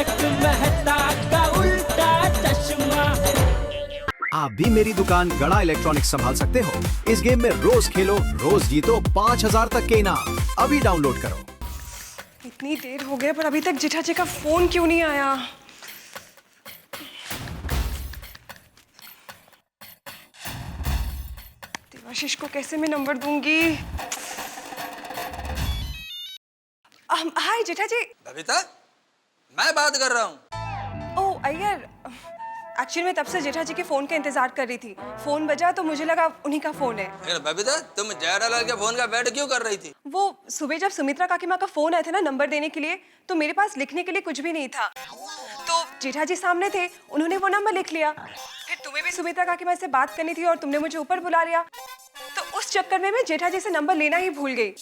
तारक मेहता का उल्टा चश्मा। आप भी मेरी दुकान गड़ा इलेक्ट्रॉनिक्स संभाल सकते हो। इस गेम में रोज खेलो, रोज जीतो 5000 तक के इनाम। अभी डाउनलोड करो। इतनी देर हो गई पर अभी तक जेठा जी का फोन क्यों नहीं आया? देवाशीष को कैसे मैं नंबर दूंगी? हाय जेठा जी। बबीता, मैं बात कर रहा हूँ। ओह अय्यर, एक्चुअली मैं तब से जेठा जी के फोन का इंतजार कर रही थी। फोन बजा तो मुझे लगा उन्हीं का फोन है। लेकिन बबीता, तुम जेठालाल के फोन का वेट क्यों कर रही थी? वो सुबह जब सुमित्रा काकीमा का फोन आया था ना नंबर देने के लिए, तो मेरे पास लिखने के लिए कुछ भी नहीं था। तो जेठा जी सामने थे, उन्होंने वो नंबर लिख लिया। फिर तुम्हें भी सुमित्रा काकीमा से बात करनी थी और तुमने मुझे ऊपर बुला लिया। तो उस चक्कर में मैं जेठा जी से नंबर लेना ही भूल गई।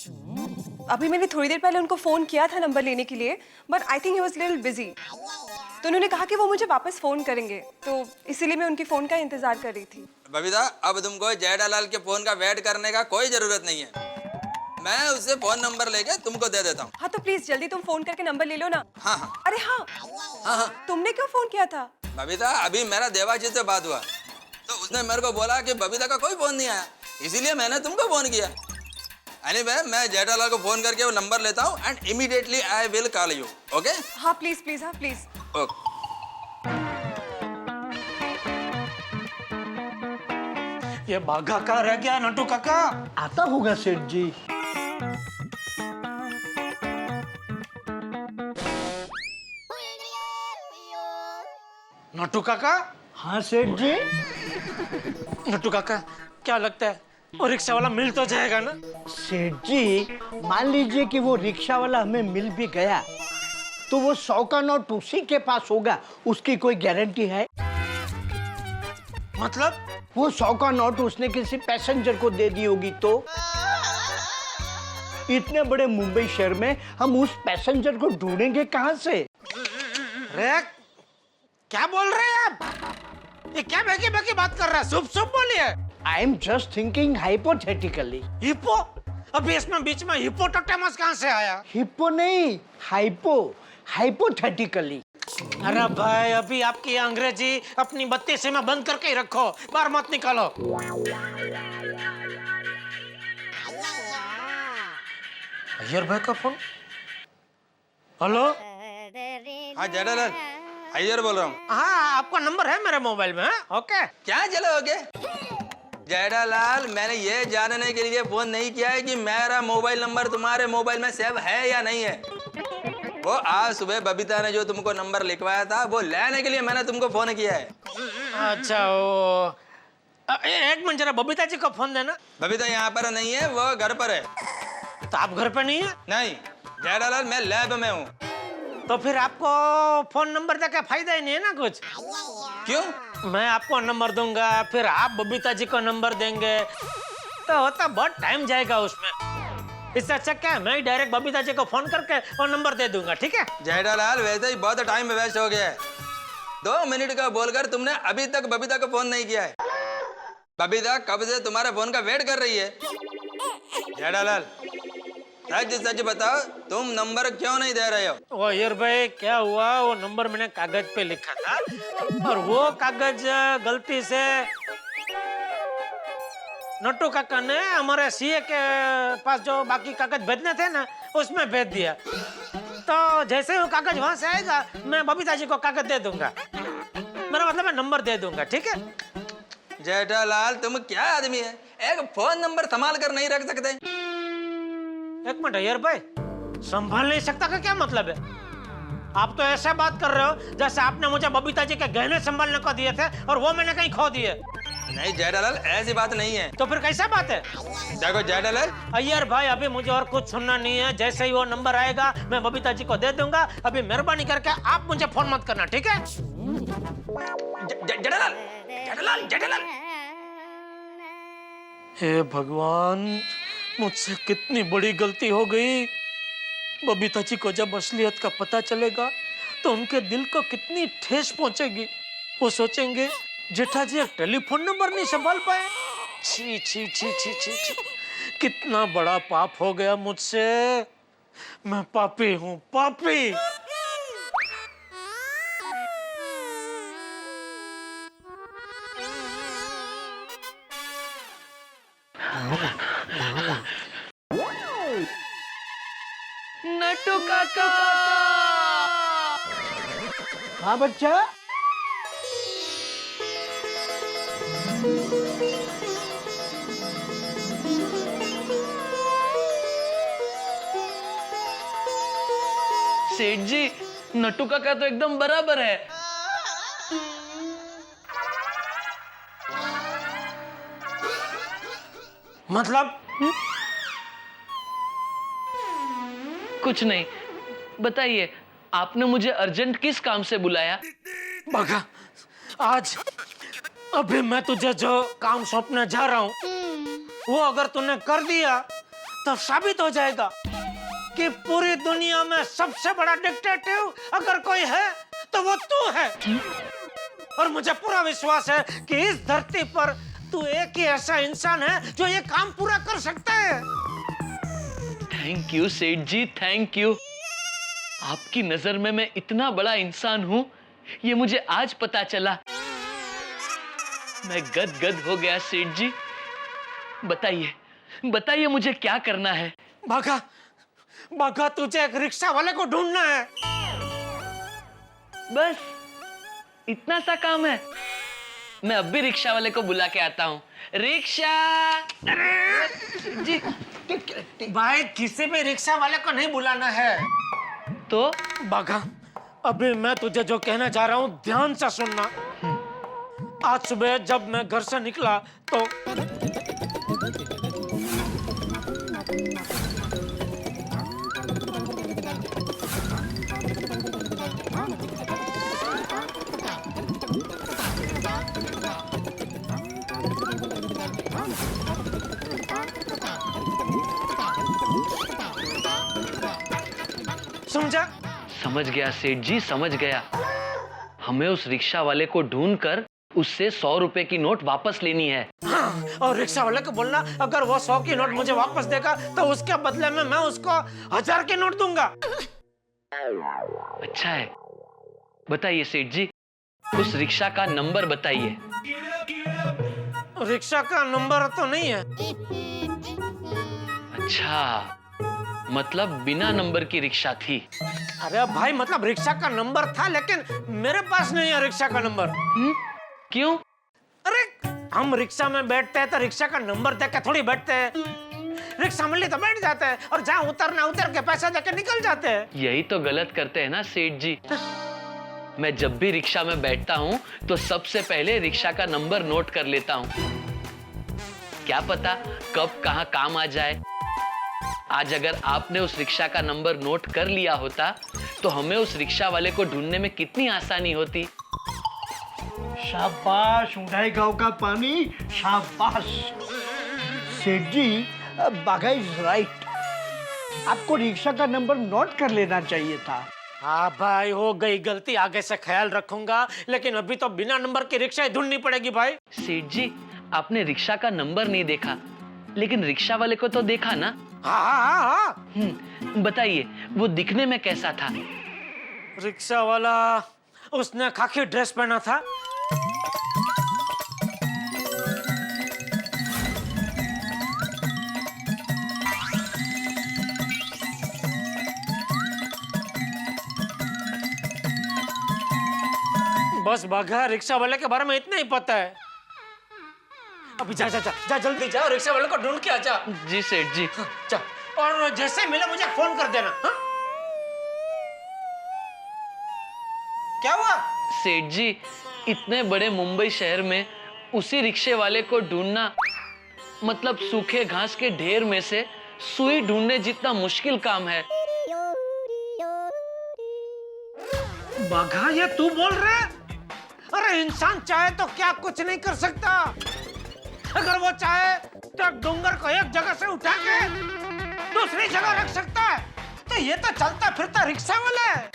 अभी मैंने थोड़ी देर पहले उनको फोन किया था नंबर लेने के लिए, but I think he was little busy. तो उन्होंने कहा कि वो मुझे वापस फोन करेंगे, तो इसीलिए मैं उनकी फोन का इंतजार कर रही थी। बबीता, अब तुमको जेठालाल के फोन का वेट करने का कोई जरूरत नहीं है। मैं उससे फोन नंबर लेके तुमको दे देता हूँ। हाँ तो प्लीज जल्दी तुम फोन करके नंबर ले लो ना। हाँ हाँ अरे हाँ हाँ हाँ। तुमने क्यों फोन किया था? बबीता, अभी मेरा देवाशीष से बात हुआ तो उसने मेरे को बोला कि बबीता का कोई फोन नहीं आया, इसीलिए मैंने तुमको फोन किया। एनीवे, मैं जेठालाल को फोन करके वो नंबर लेता हूँ and immediately I will call you. Okay? हाँ प्लीज प्लीज, हाँ प्लीज। ओके। ये बाघा का रह गया नटू काका। आता होगा सेठ जी। नटू काका। हाँ सेठ जी। नटू काका, क्या लगता है वो रिक्शा वाला मिल तो जाएगा ना? सेठ जी, मान लीजिए कि वो रिक्शा वाला हमें मिल भी गया, तो वो 100 का नोट उसी के पास होगा, उसकी कोई गारंटी है? मतलब? वो 100 का नोट उसने किसी पैसेंजर को दे दी होगी तो? इतने बड़े मुंबई शहर में हम उस पैसेंजर को ढूंढेंगे कहाँ से? रे, क्या बोल रहे हैं आप? ये क्या बेकी बेकी बात कर रहा है? सुप सुप बोलिए। I am just thinking hypothetically. Hippo? अभी इसमें बीच में हिप्पोपोटामस कहाँ से आया? हिप्पो नहीं, हाइपो, हाइपोथेटिकली। अरे भाई, अभी आपकी अंग्रेजी अपनी बत्ती से में बंद करके ही रखो, बाहर मत निकालो। अय्यर भाई का फोन। हेलो। हाँ जेठालाल, अय्यर बोल रहा हूँ। हाँ, आपका नंबर है मेरे मोबाइल में। ओके। क्या चलोगे? जेठालाल, मैंने ये जानने के लिए फोन नहीं किया है कि मेरा मोबाइल नंबर तुम्हारे मोबाइल में सेव है या नहीं है। वो आज सुबह बबीता ने जो तुमको नंबर लिखवाया था वो लेने के लिए मैंने तुमको फोन किया है। अच्छा, वो एक मिनट, जरा बबीता जी को फोन देना। बबीता यहाँ पर नहीं है, वो घर पर है। तो आप घर पे नहीं है? नहीं जेठालाल, मैं लैब में हूँ। तो फिर आपको फोन नंबर देके फायदा ही नहीं है ना कुछ। क्यों? मैं आपको नंबर दूंगा, फिर आप बबीता जी को नंबर देंगे, तो होता बहुत टाइम जाएगा उसमें। इससे अच्छा क्या है, मैं डायरेक्ट बबीता जी को फोन करके और नंबर दे दूंगा, ठीक है? जेठालाल, वैसे ही बहुत टाइम वेस्ट हो गया है। 2 मिनट का बोलकर तुमने अभी तक बबीता को फोन नहीं किया है। बबीता कब से तुम्हारे फोन का वेट कर रही है। जेठालाल, सच सच बताओ, तुम नंबर क्यों नहीं दे रहे हो? वो अय्यर भाई, क्या हुआ, वो नंबर मैंने कागज पे लिखा था और वो कागज गलती से नट्टू काका ने हमारे सीए के पास जो बाकी कागज भेजने थे ना, उसमें भेज दिया। तो जैसे ही वो कागज वहां से आएगा, मैं बबीता जी को कागज दे दूंगा। मेरा मतलब मैं नंबर दे दूंगा, ठीक है? जेठालाल, तुम क्या आदमी है, एक फोन नंबर संभाल कर नहीं रख सकते? एक मिनट अय्यर भाई, संभाल नहीं सकता का क्या मतलब है? आप तो ऐसा बात कर रहे हो जैसे आपने मुझे बबीता जी के गहने संभालने को दिए थे और वो मैंने कहीं खो दिए। नहीं जेठालाल, ऐसी बात नहीं है। तो फिर कैसा बात है? देखो जेठालाल, अय्यर भाई, अभी मुझे और कुछ सुनना नहीं है। जैसे ही वो नंबर आएगा मैं बबीता जी को दे दूंगा। अभी मेहरबानी करके आप मुझे फोन मत करना, ठीक है? जेठालाल, जेठालाल, जेठालाल। हे भगवान, मुझसे कितनी बड़ी गलती हो गई। बबीता जी को जब असलियत का पता चलेगा तो उनके दिल को कितनी ठेस पहुंचेगी। वो सोचेंगे जेठा जी एक टेलीफोन नंबर नहीं संभाल पाए। छी छी छी छी छी छी, कितना बड़ा पाप हो गया मुझसे। मैं पापी हूँ, पापी। नट्टू काका। हाँ बच्चा, सेठ जी, नट्टू काका तो एकदम बराबर है। मतलब कुछ नहीं, बताइए आपने मुझे अर्जेंट किस काम से बुलाया? बघा, आज अभी मैं तुझे जो काम सौंपने जा रहा हूँ, वो अगर तूने कर दिया तो साबित हो जाएगा कि पूरी दुनिया में सबसे बड़ा डिक्टेटिव अगर कोई है तो वो तू है। और मुझे पूरा विश्वास है कि इस धरती पर तू एक ही ऐसा इंसान है जो ये काम पूरा कर सकता है। थैंक यू सेठ जी, थैंक यू। आपकी नजर में मैं इतना बड़ा इंसान हूँ, ये मुझे आज पता चला। मैं गदगद हो गया सेठ जी। बताइए बताइए मुझे क्या करना है? भागा भागा, तुझे एक रिक्शा वाले को ढूंढना है। बस इतना सा काम है? मैं अब भी रिक्शा वाले को बुला के आता हूँ। रिक्शा। जी भाई, किसी भी रिक्शा वाले को नहीं बुलाना है। तो बाघा, अभी मैं तुझे जो कहना जा रहा हूँ ध्यान से सुनना। आज सुबह जब मैं घर से निकला तो समझा? समझ गया सेठ जी, समझ गया। हमें उस रिक्शा वाले को ढूंढकर उससे 100 रुपए की नोट वापस लेनी है। हाँ, और रिक्शा वाले को बोलना अगर वो 100 की नोट मुझे वापस देगा तो उसके बदले में मैं उसको 1000 की नोट दूंगा। अच्छा है, बताइए सेठ जी, उस रिक्शा का नंबर बताइए। रिक्शा का नंबर तो नहीं है। अच्छा, मतलब बिना नंबर की रिक्शा थी। अरे भाई, मतलब रिक्शा का नंबर था लेकिन मेरे पास नहीं है रिक्शा का नंबर। क्यों? अरे हम रिक्शा में बैठते हैं तो रिक्शा का नंबर देख के थोड़ी बैठते हैं। रिक्शा मिली तो बैठ जाते हैं और जहाँ उतरना उतर के पैसा देके निकल जाते हैं। यही तो गलत करते हैं ना सेठ जी। मैं जब भी रिक्शा में बैठता हूँ तो सबसे पहले रिक्शा का नंबर नोट कर लेता हूँ। क्या पता कब कहाँ काम आ जाए। आज अगर आपने उस रिक्शा का नंबर नोट कर लिया होता तो हमें उस रिक्शा वाले को ढूंढने में कितनी आसानी होती। शाबाश उड़ाई गांव का पानी, शाबाश। सेठ जी, बाघा इज राइट। आपको रिक्शा का नंबर नोट कर लेना चाहिए था। हाँ भाई, हो गई गलती, आगे से ख्याल रखूंगा। लेकिन अभी तो बिना नंबर की रिक्शा ढूंढनी पड़ेगी भाई। सेठ जी, आपने रिक्शा का नंबर नहीं देखा, लेकिन रिक्शा वाले को तो देखा ना? हाँ। बताइए वो दिखने में कैसा था? रिक्शा वाला, उसने खाकी ड्रेस पहना था। बस बाघा, रिक्शा वाले के बारे में इतना ही पता है। अभी जा जा जा जा, जल्दी जा, रिक्शा वाले को ढूंढ के आ जा। जी सेठ जी। जा, और जैसे मिले मुझे फोन कर देना। हाँ? क्या हुआ? सेठ जी, इतने बड़े मुंबई शहर में उसी रिक्शे वाले को ढूंढना मतलब सूखे घास के ढेर में से सुई ढूंढने जितना मुश्किल काम है। बाघा, ये तू बोल रहा है? अरे इंसान चाहे तो क्या कुछ नहीं कर सकता। अगर वो चाहे तो डूंगर को एक जगह से उठा के दूसरी जगह रख सकता है। तो ये तो चलता फिरता रिक्शा वाला है।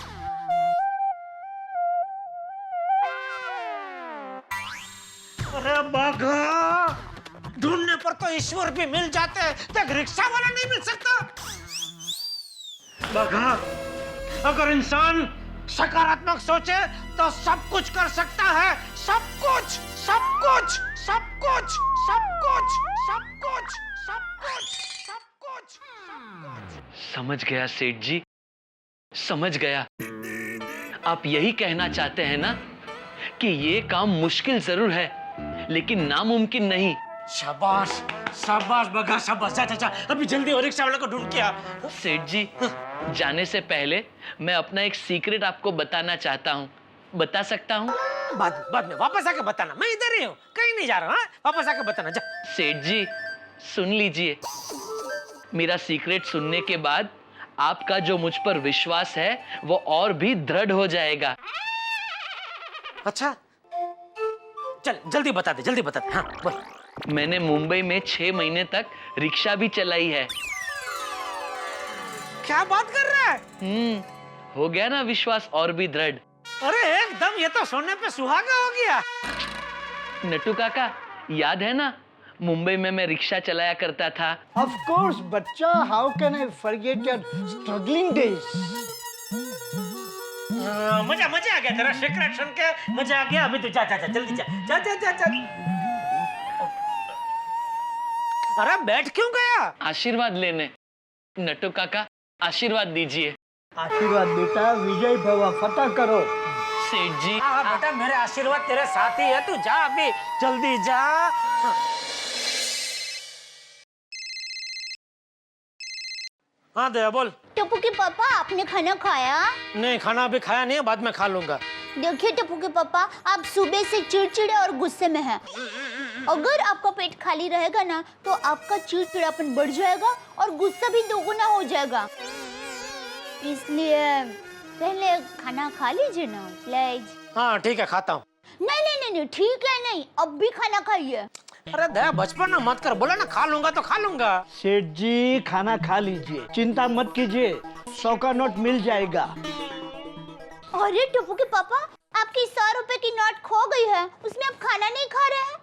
अरे बाघा, ढूंढने पर तो ईश्वर भी मिल जाते हैं, तो एक रिक्शा वाला नहीं मिल सकता। बाघा, अगर इंसान सकारात्मक सोचे तो सब कुछ कर सकता है। सब कुछ, सब कुछ, सब कुछ, सब कुछ, सब कुछ, समझ गया सेठ जी, समझ गया। आप यही कहना चाहते हैं ना कि ये काम मुश्किल जरूर है लेकिन नामुमकिन नहीं। शाबाश शाबाश बगा शाबाश। जा जा जा अभी जल्दी और रिक्शा वाले को ढूंढ के आ। सेठ जी, जाने से पहले मैं अपना एक सीक्रेट आपको बताना चाहता हूँ, बता सकता हूँ? बाद में वापस आके बताना, मैं इधर ही हूँ, कहीं नहीं जा रहा हूँ। वापस आके बताना जा। सेठ जी सुन लीजिए, मेरा सीक्रेट सुनने के बाद आपका जो मुझ पर विश्वास है वो और भी दृढ़ हो जाएगा। अच्छा चल जल्दी बता दे, जल्दी बता दे। हाँ बोल। मैंने मुंबई में 6 महीने तक रिक्शा भी चलाई है। क्या बात कर रहा है? हो गया ना विश्वास और भी दृढ़। अरे एकदम, ये तो सोने पे सुहागा हो गया। नट्टू काका, याद है ना मुंबई में मैं रिक्शा चलाया करता था? Of course, बच्चा, how can I forget your struggling days? मजा आ गया तेरा सीक्रेट सुन के, मजा आ गया। अभी तो जा जा जा जल्दी जा जा जा जा जा। अरे बैठ क्यों गया? आशीर्वाद लेने। नट्टू काका आशीर्वाद दीजिए। आशीर्वाद बेटा, विजय भव, फतह करो। सेठ जी हाँ बेटा, मेरे आशीर्वाद तेरे साथ ही है, तू जा अभी जल्दी जा। हाँ दया बोल। टप्पू के पापा, आपने खाना खाया? नहीं, खाना अभी खाया नहीं है, बाद में खा लूंगा। देखिए टप्पू के पापा, आप सुबह से चिड़चिड़े और गुस्से में हैं। अगर आपका पेट खाली रहेगा ना तो आपका चिड़चिड़ापन बढ़ जाएगा और गुस्सा भी दोगुना हो जाएगा। इसलिए पहले खाना खा लीजिए ना प्लीज। हाँ ठीक है, खाता हूँ। नहीं, ठीक है नहीं, अब भी खाना खाइए। अरे दया बचपन में मत कर, बोला ना खा लूंगा तो खा लूंगा। सेठ जी खाना खा लीजिए, चिंता मत कीजिए, 100 का नोट मिल जाएगा। अरे टप्पू के पापा, आपकी 100 रुपए की नोट खो गई है, उसमें आप खाना नहीं खा रहे हैं।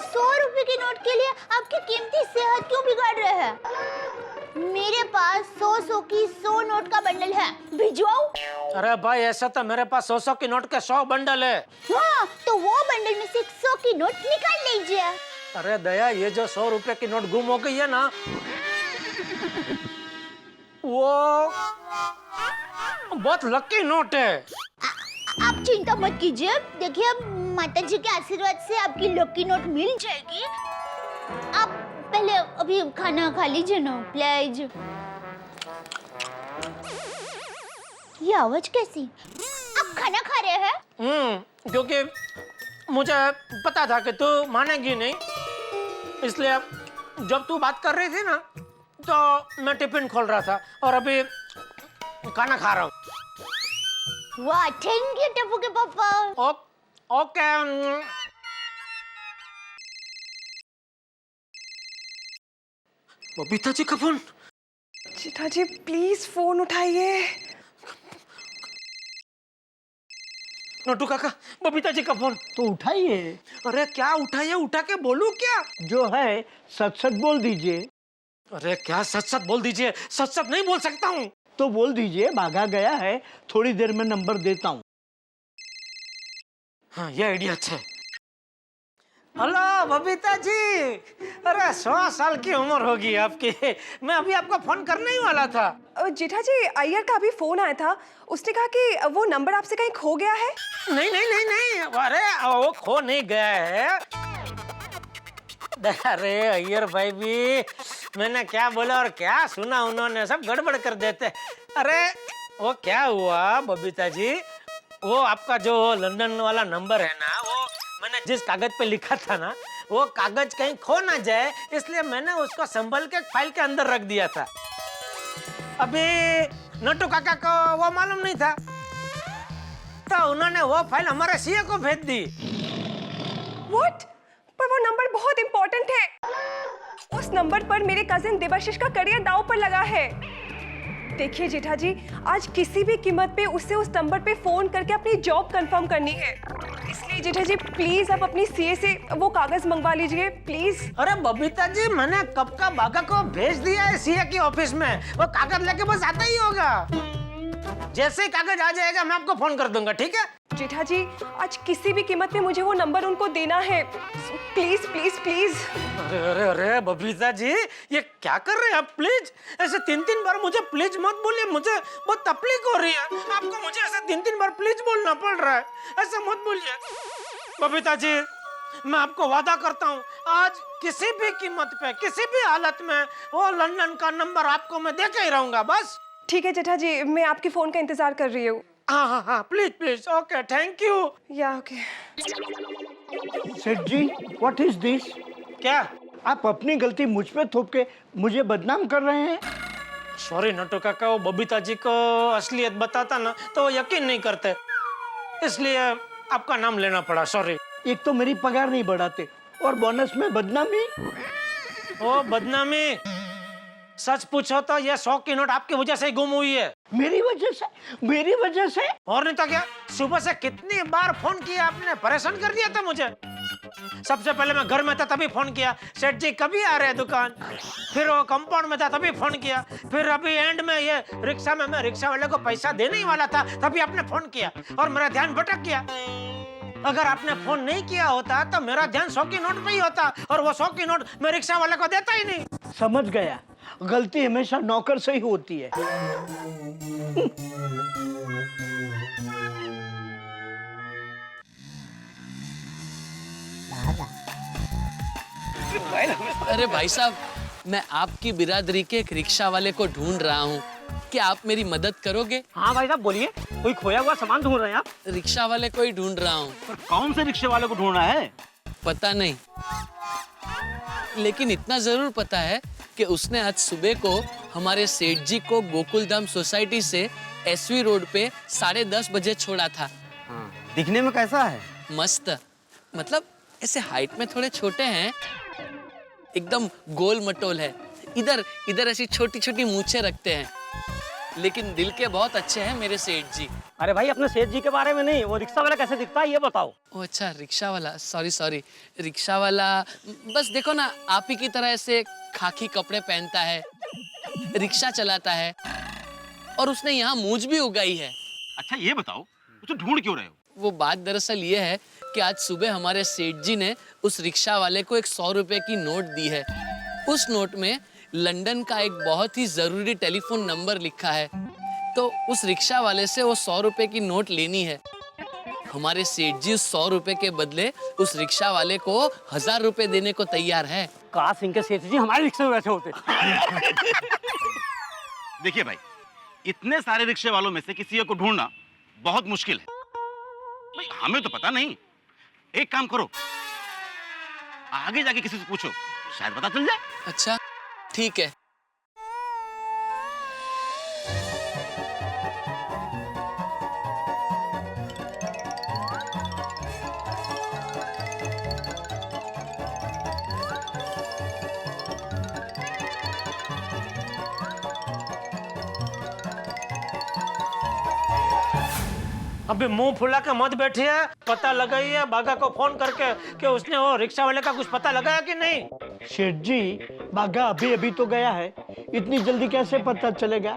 100 रुपए की नोट के लिए आपकी कीमती सेहत क्यों बिगाड़ रहे हैं? मेरे पास 100 की 100 नोट का बंडल है, भिजवाऊं? अरे भाई ऐसा तो मेरे पास 100 की नोट के 100 बंडल है। हाँ, तो वो बंडल में से 100 की नोट निकाल लीजिए। अरे दया, ये जो 100 रुपए की नोट गुम हो गई है ना, वो बहुत लकी नोट है। आप चिंता मत कीजिए, देखिए माता जी के आशीर्वाद से आपकी लकी नोट मिल जाएगी। आप पहले अभी खाना खा लीजिए ना प्लीज। ये आवाज कैसी? आप खाना खा रहे हैं? क्योंकि मुझे पता था कि तू मानेगी नहीं, इसलिए जब तू बात कर रही थी ना तो मैं टिफिन खोल रहा था और अभी खाना खा रहा हूँ। वाह, थैंक यू टप्पू के पापा। ओके। बबीता जी का phone. Jetha ji please phone उठाइए। नोटू काका, बबीता जी का फोन। तो उठाइए। अरे क्या उठाइए, उठा के बोलूं क्या? जो है सच सच बोल दीजिए। अरे क्या सच सच बोल दीजिए? सच सच नहीं बोल सकता हूँ। तो बोल दीजिए भागा गया है, थोड़ी देर में नंबर देता हूँ। हाँ ये आइडिया अच्छा है। हेलो बबीता जी, अरे 100 साल की उम्र होगी आपकी, मैं अभी आपको फोन करने ही वाला था। जेठा जी, अय्यर का अभी फोन आया था, उसने कहा कि वो नंबर आपसे कहीं खो गया है। नहीं, अरे वो खो नहीं गया है। अरे अय्यर भाई भी, मैंने क्या बोला और क्या सुना उन्होंने सब गड़बड़ कर देते। अरे वो क्या हुआ बबीता जी, वो आपका जो लंदन वाला नंबर है ना, वो मैंने जिस कागज पे लिखा था ना, वो कागज कहीं खो ना जाए, इसलिए मैंने उसको संभल के फाइल के अंदर रख दिया था। अभी नट्टू काका को वो मालूम नहीं था, तो उन्होंने वो फाइल हमारे सीए को भेज दी। What? पर वो नंबर बहुत इम्पोर्टेंट है। उस नंबर पर मेरे कजिन देवाशीष का करियर दांव पर लगा है। देखिए जेठा जी, आज किसी भी कीमत पे उससे उस नंबर पे फोन करके अपनी जॉब कंफर्म करनी है। इसलिए जेठा जी प्लीज आप अपनी सीए से वो कागज मंगवा लीजिए प्लीज। अरे बबीता जी, मैंने कब का बागा को भेज दिया है सीए की ऑफिस में, वो कागज लेके बस आता ही होगा। जैसे ही कागज आ जाएगा मैं आपको फोन कर दूंगा, ठीक है? जेठा जी, आज किसी भी कीमत पे मुझे वो नंबर उनको देना है। Please please please. अरे अरे अरे बबीता जी, ये क्या कर रहे हैं आप? प्लीज ऐसे 3-3 बार मुझे प्लीज मत बोलिए, मुझे बहुत तकलीफ हो रही है। आपको मुझे ऐसे 3-3 बार प्लीज बोलना पड़ रहा है, ऐसे मत बोलिए। बबीता जी, मैं आपको वादा करता हूँ, आज किसी भी कीमत पे, किसी भी हालत में वो लंदन का नंबर आपको मैं दे के ही रहूंगा, बस। ठीक है जेठा जी, मैं आपके फोन का इंतजार कर रही हूँ। हाँ हाँ हाँ, please please, okay, thank you. या ओके। सेठ जी, व्हाट इज दिस? क्या? आप अपनी गलती मुझ पे थोप के मुझे बदनाम कर रहे हैं। सॉरी नटू काका, वो बबीता जी को असलियत बताता ना तो वो यकीन नहीं करते, इसलिए आपका नाम लेना पड़ा, सॉरी। एक तो मेरी पगार नहीं बढ़ाते और बोनस में बदनामी। ओ बदनामी? सच पूछो तो ये 100 की नोट आपकी वजह से ही गुम हुई है। मेरी वजह से? मेरी वजह से? और नहीं तो क्या, सुबह से कितनी बार फोन किया आपने, परेशान कर दिया था मुझे। सबसे पहले मैं घर में था तभी फोन किया, सेठ जी कभी आ रहे हैं दुकान, फिर वो कंपाउंड में था तभी फोन किया, फिर अभी एंड में ये रिक्शा में मैं रिक्शा वाले को पैसा देने ही वाला था तभी आपने फोन किया और मेरा ध्यान भटक गया। अगर आपने फोन नहीं किया होता तो मेरा ध्यान 100 की नोट पे ही होता और वो 100 की नोट मैं रिक्शा वाले को देता ही नहीं। समझ गया, गलती हमेशा नौकर से ही होती है। अरे भाई साहब, मैं आपकी बिरादरी के एक रिक्शा वाले को ढूंढ रहा हूँ, क्या आप मेरी मदद करोगे? हाँ भाई साहब बोलिए, कोई खोया हुआ सामान ढूंढ रहे हैं आप? रिक्शा वाले को ही ढूंढ रहा हूँ। पर कौन से रिक्शे वाले को ढूंढना है? पता नहीं, लेकिन इतना जरूर पता है कि उसने आज सुबह को हमारे सेठ जी को गोकुलधाम सोसाइटी से एसवी रोड पे 10:30 बजे छोड़ा था। हाँ, दिखने में कैसा है? मस्त, मतलब ऐसे हाइट में थोड़े छोटे हैं, एकदम गोल मटोल है, इधर इधर ऐसी छोटी छोटी मूछें रखते हैं, लेकिन दिल के बहुत अच्छे हैं मेरे सेठ जी। अरे भाई अपने सेठ जी के बारे में नहीं, वो रिक्शा वाला कैसे दिखता है ये बताओ। ओ अच्छा, रिक्शा वाला, सॉरी सॉरी, रिक्शा वाला बस देखो ना, आप ही की तरह ऐसे खाकी कपड़े पहनता है, रिक्शा चलाता है और उसने यहाँ मूंछ भी उगाई है। अच्छा ये बताओ, उसे ढूंढ क्यों रहे हो? वो बात दरअसल ये है कि आज सुबह हमारे सेठ जी ने उस रिक्शा वाले को एक 100 रुपए की नोट दी है। उस नोट में लंदन का एक बहुत ही जरूरी टेलीफोन नंबर लिखा है, तो उस रिक्शा वाले से वो 100 रुपए की नोट लेनी है। हमारे सेठ जी उस 100 रुपए के बदले उस रिक्शा वाले को 1000 रुपए देने को तैयार है। काश इनके सेठ जी हमारे रिक्शे में बैठे होते। देखिए भाई, इतने सारे रिक्शे वालों में से किसी एक को ढूंढना बहुत मुश्किल है। भाई हमें तो पता नहीं, एक काम करो, आगे जाके किसी से पूछो, शायद पता चल जाए। अच्छा ठीक है। अबे मुंह फुला के मत बैठिए, पता लगाइए बागा को फोन करके कि उसने वो रिक्शा वाले का कुछ पता लगाया कि नहीं। शेठ जी, बागा अभी अभी तो गया है, इतनी जल्दी कैसे पता चलेगा?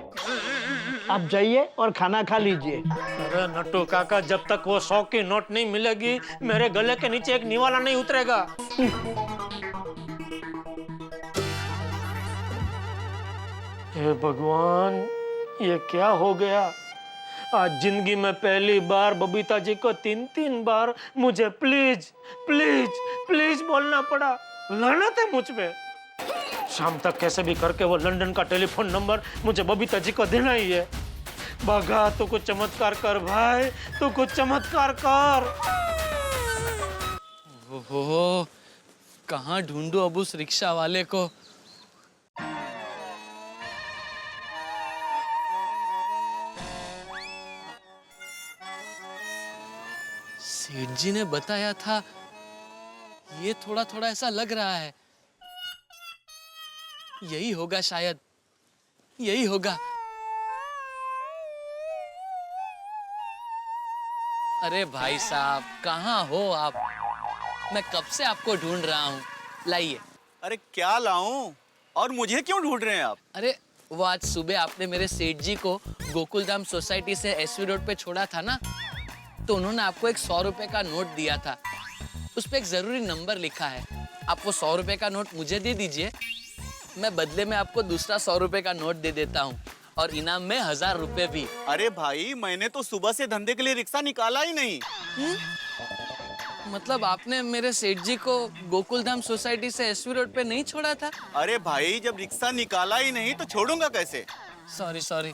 आप जाइए और खाना खा लीजिए। अरे नट्टू काका, जब तक वो 100 की नोट नहीं मिलेगी मेरे गले के नीचे एक निवाला नहीं उतरेगा। हे भगवान, ये क्या हो गया? आज जिंदगी में पहली बार बबीता जी को 3-3 बार मुझे प्लीज प्लीज प्लीज बोलना पड़ा। लानत है मुझ पे। शाम तक कैसे भी करके वो लंदन का टेलीफोन नंबर मुझे बबीता जी को देना ही है। बागा, तू कुछ चमत्कार कर भाई, तू कुछ चमत्कार कर। ओहो, कहाँ ढूंढूं अब उस रिक्शा वाले को? सेठ जी ने बताया था, ये थोड़ा थोड़ा ऐसा लग रहा है, यही होगा शायद, यही होगा। अरे भाई साहब, कहाँ हो आप? मैं कब से आपको ढूंढ रहा हूँ, लाइए। अरे क्या लाऊं? और मुझे क्यों ढूंढ रहे हैं आप? अरे वो आज सुबह आपने मेरे सेठ जी को गोकुलधाम सोसाइटी से एसवी रोड पे छोड़ा था ना, तो उन्होंने आपको एक 100 रुपए का नोट दिया था। उस पे एक जरूरी नंबर लिखा है। आप वो 100 रुपए का नोट मुझे दे दीजिए, मैं बदले में आपको दूसरा 100 रुपए का नोट दे देता हूँ और इनाम में 1000 रुपए भी। अरे भाई, मैंने तो सुबह से धंधे के लिए रिक्शा निकाला ही नहीं। मतलब आपने मेरे सेठ जी को गोकुलधाम सोसाइटी से एसवी रोड पे नहीं छोड़ा था? अरे भाई, जब रिक्शा निकाला ही नहीं तो छोड़ूंगा कैसे? Sorry sorry.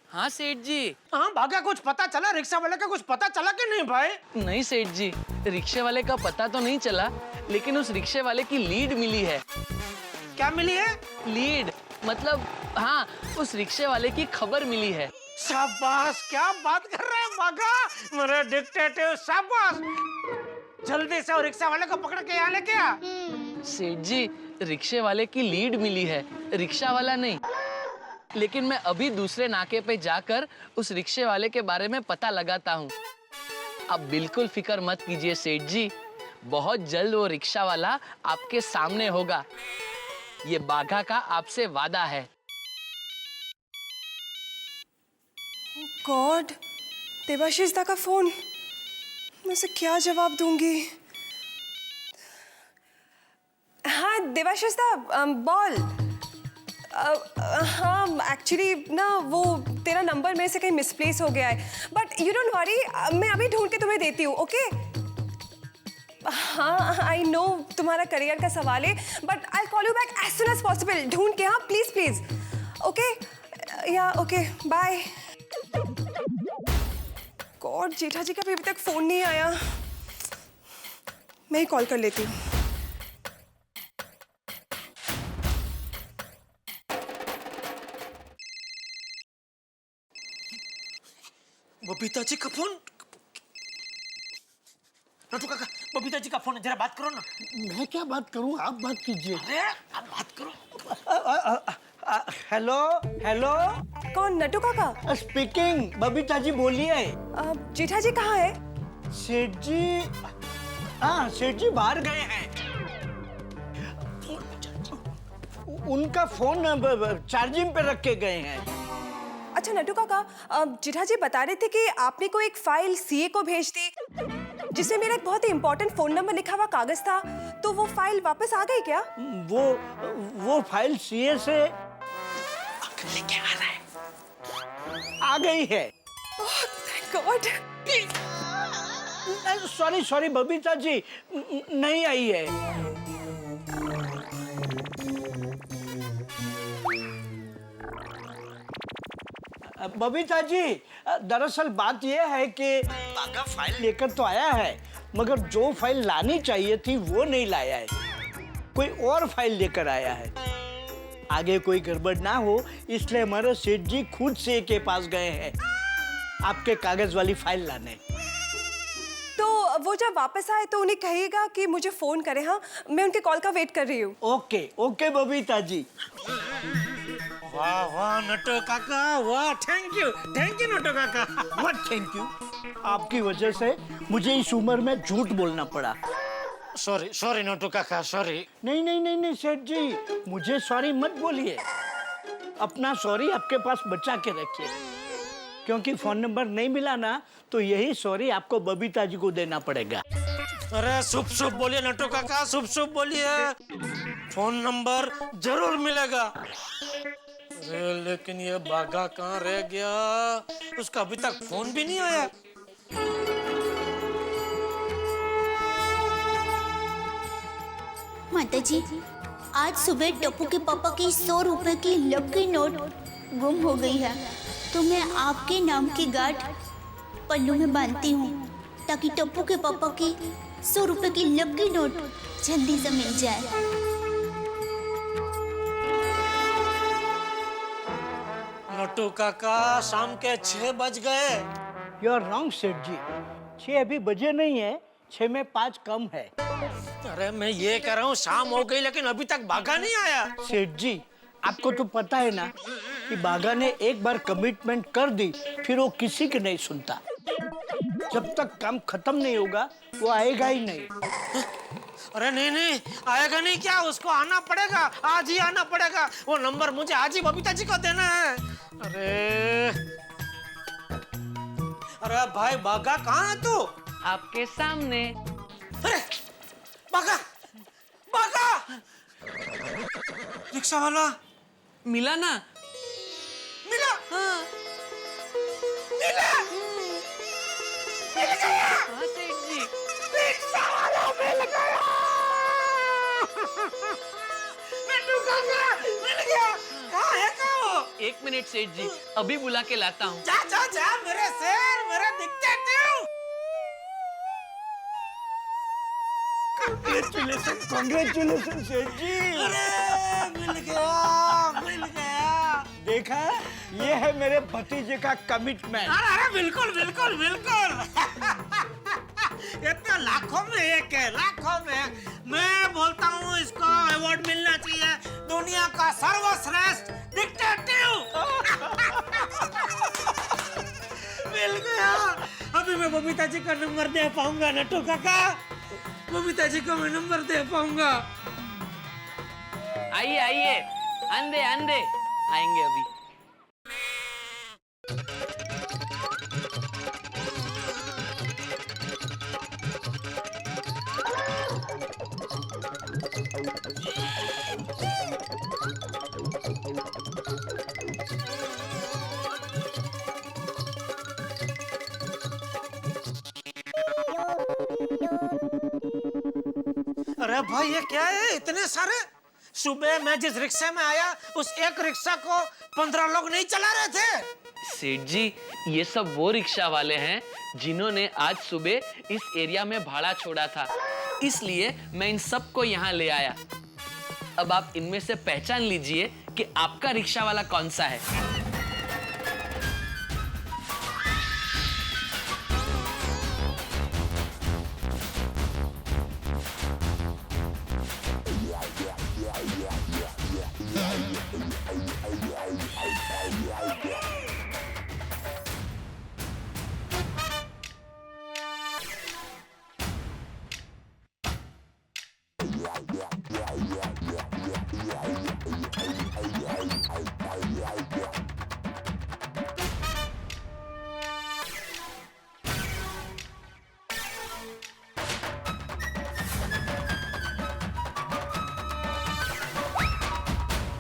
हाँ सेठ जी। हाँ भागा, कुछ पता चला? रिक्शा वाले का कुछ पता चला कि नहीं भाई? नहीं सेठ जी, रिक्शे वाले का पता तो नहीं चला, लेकिन उस रिक्शे वाले की लीड मिली है। क्या मिली है? लीड मतलब हाँ, उस रिक्शे वाले की खबर मिली है। शाबाश, क्या बात कर रहे हैं भागा, मेरे डिक्टेटिव, शाबाश। जल्दी से रिक्शा वाले को पकड़ के यहाँ लेके आ। सेठ जी, रिक्शे वाले की लीड मिली है, रिक्शा वाला नहीं। लेकिन मैं अभी दूसरे नाके पे जाकर उस रिक्शे वाले के बारे में पता लगाता हूँ। आप बिल्कुल फिक्र मत कीजिए सेठ जी, बहुत जल्द वो रिक्शा वाला आपके सामने होगा। ये बाघा का आपसे वादा है। गॉड, देवाशीष दा का फोन, मैं उसे क्या जवाब दूंगी? हाँ देवाशीष दा, बोल। हाँ एक्चुअली ना वो तेरा नंबर मेरे से कहीं मिसप्लेस हो गया है, बट यू डोंट वरी, मैं अभी ढूंढ के तुम्हें देती हूँ, ओके? हाँ आई नो तुम्हारा करियर का सवाल है, but I call you back as soon as possible, ढूंढ के। हाँ प्लीज प्लीज, ओके? या okay, bye. God, Jetha ji का भी अभी तक फोन नहीं आया, मैं ही कॉल कर लेती हूँ। बबीता जी का फोन। नटू काका, बबीता जी का फोन है, जरा बात करो ना। मैं क्या बात करूं, आप बात कीजिए। अरे आप बात करो। हेलो हेलो, कौन? नटू काका स्पीकिंग। बबीता जी बोलिए। जेठा जी कहाँ है? सेठ जी, हाँ सेठ जी बाहर गए हैं। उनका फोन चार्जिंग पे रख के गए हैं। अच्छा नटू काका, जेठा जी बता रहे थे कि आपने को एक फाइल सीए को भेज दी, जिसमें मेरा एक बहुत ही इंपॉर्टेंट फोन नंबर लिखा हुआ कागज था, तो वो फाइल वापस आ गई क्या? वो फाइल सीए से लेके आ रहा है। आ गई है। God, sorry sorry Babita ji, नहीं आई है। बबीता जी, दरअसल बात यह है कि बाघा फाइल लेकर तो आया है, मगर जो फाइल लानी चाहिए थी वो नहीं लाया है, कोई और फाइल लेकर आया है। आगे कोई गड़बड़ ना हो इसलिए हमारे सेठ जी खुद से के पास गए हैं आपके कागज वाली फाइल लाने। तो वो जब वापस आए तो उन्हें कहिएगा कि मुझे फोन करें। हाँ, मैं उनके कॉल का वेट कर रही हूँ। ओके ओके बबीता जी। वाह वाह नटू काका, वाह, थैंक यू नटू काका। What thank you? आपकी वजह से मुझे इस उम्र में झूठ बोलना पड़ा। सॉरी सॉरी नटू काका, सॉरी। नहीं नहीं नहीं नहीं सेठ जी, मुझे सॉरी मत बोलिए, अपना सॉरी आपके पास बचा के रखिए, क्योंकि फोन नंबर नहीं मिला ना तो यही सॉरी आपको बबीता जी को देना पड़ेगा। अरे शुभ शुभ बोलिए नटू काका, शुभ शुभ बोलिए, फोन नंबर जरूर मिलेगा। अरे लेकिन ये बाघा कहाँ रह गया, उसका अभी तक फोन भी नहीं आया। माता जी, आज सुबह टप्पू के पापा की 100 रुपए की लकी नोट गुम हो गई है, तो मैं आपके नाम की गांठ पल्लू में बांधती हूँ ताकि टप्पू के पापा की 100 रुपए की लकी नोट जल्दी से मिल जाए। नटू काका, शाम के 6 बज गए। यू आर रॉन्ग सेठ जी, 6 अभी बजे नहीं है, 6 में 5 कम है। अरे मैं ये कह रहा हूँ शाम हो गई लेकिन अभी तक भागा नहीं आया। सेठ जी आपको तो पता है ना कि बागा ने एक बार कमिटमेंट कर दी फिर वो किसी की नहीं सुनता। जब तक काम खत्म नहीं होगा वो आएगा ही नहीं। अरे नहीं नहीं, आएगा नहीं क्या, उसको आना पड़ेगा, आज ही आना पड़ेगा। वो नंबर मुझे आज ही बबीता जी को देना है। अरे भाई बागा कहाँ है तू? आपके सामने। अरे बागा, बागा! रिक्शा वाला मिला ना? मिला। हाँ। मिला। मिल गया। हाँ सेठ जी। रिक्शा वाला मिल गया। मिट्टू काका मिल गया। कहाँ है वो? 1 मिनट सेठ जी, अभी बुला के लाता हूँ। जा जा जा मेरे शेर, मेरा डिक्टेटिव। कांग्रेचुलेशन सेठ जी। अरे मिल गया, मिल गया। देखा, ये है मेरे भतीजे का कमिटमेंट। अरे अरे बिल्कुल बिल्कुल बिल्कुल। ये तो लाखों में एक है, लाखों में। मैं बोलता हूँ इसको अवार्ड मिलना चाहिए, दुनिया का सर्वश्रेष्ठ डिक्टेटिव। मिल गया। अभी मैं बबीता जी का नंबर दे पाऊंगा नट्टू काका? बबीता जी को मैं नंबर दे पाऊंगा? आइए आइए, अंधे अंधे आएंगे अभी। अरे भाई ये क्या है, इतने सारे? सुबह मैं जिस रिक्शे में आया उस एक रिक्शा को 15 लोग नहीं चला रहे थे। सेठ जी, ये सब वो रिक्शा वाले हैं जिन्होंने आज सुबह इस एरिया में भाड़ा छोड़ा था, इसलिए मैं इन सबको यहाँ ले आया। अब आप इनमें से पहचान लीजिए कि आपका रिक्शा वाला कौन सा है।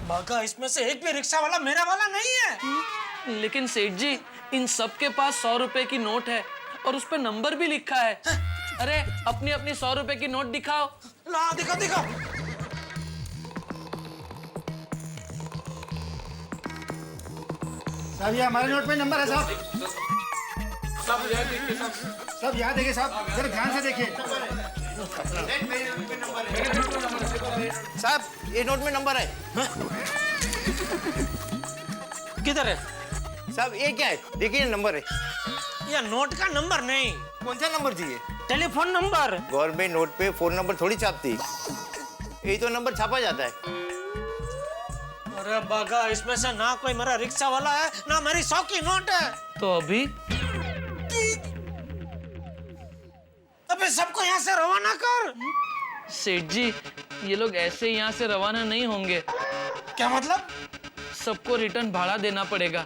बागा, इसमें से एक भी रिक्शा वाला मेरा वाला नहीं है। लेकिन सेठ जी, इन सब के पास 100 रुपए की नोट है और उस पे नंबर भी लिखा है। अरे अपनी अपनी 100 रुपए की नोट दिखाओ। ला दिखाओ दिखाओ। साहब ये हमारे नोट पे नंबर है साहब। सब यहाँ देखिए साहब, जरा ध्यान से देखिए। साहब ये नोट में नंबर है। किधर है साहब? ये क्या है? देखिए नंबर है। ये नोट का नंबर नहीं। कौन सा नंबर चाहिए? Telephone number. गवर्नमेंट नोट पे फोन नंबर थोड़ी छापती, यही तो नंबर छापा जाता है। अरे बागा, इसमें से ना कोई मेरा रिक्शा वाला है ना मेरी 100 की नोट है। तो अभी अबे सबको यहाँ से रवाना कर। सेठ जी, ये लोग ऐसे यहाँ से रवाना नहीं होंगे। क्या मतलब? सबको रिटर्न भाड़ा देना पड़ेगा।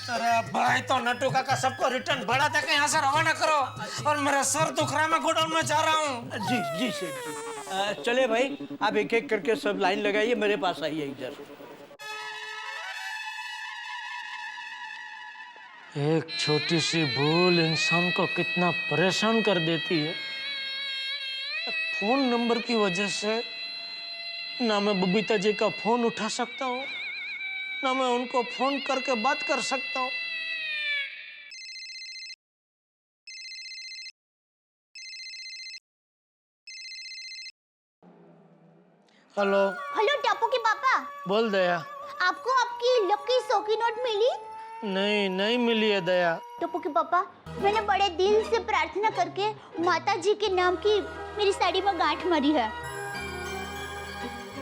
अरे भाई, तो नट्टू काका सबको रिटर्न भाड़ा देकर यहाँ से रवाना करो, और मेरा सर दुख रहा है, मैं गोडाउन में जा रहा हूँ। जी जी सेठ जी। चले भाई, आप एक एक करके सब लाइन लगाइए, मेरे पास आइए इधर। एक छोटी सी भूल इंसान को कितना परेशान कर देती है। फोन नंबर की वजह से ना मैं बबीता जी का फोन उठा सकता हूँ, ना मैं उनको फोन करके बात कर सकता हूँ। हेलो। हेलो टापू के पापा। बोल दया। आपको आपकी लकी 100 की नोट मिली? नहीं, नहीं मिली है दया। टप्पू के पापा, मैंने बड़े दिल से प्रार्थना करके माता जी के नाम की मेरी साड़ी में गांठ मारी है।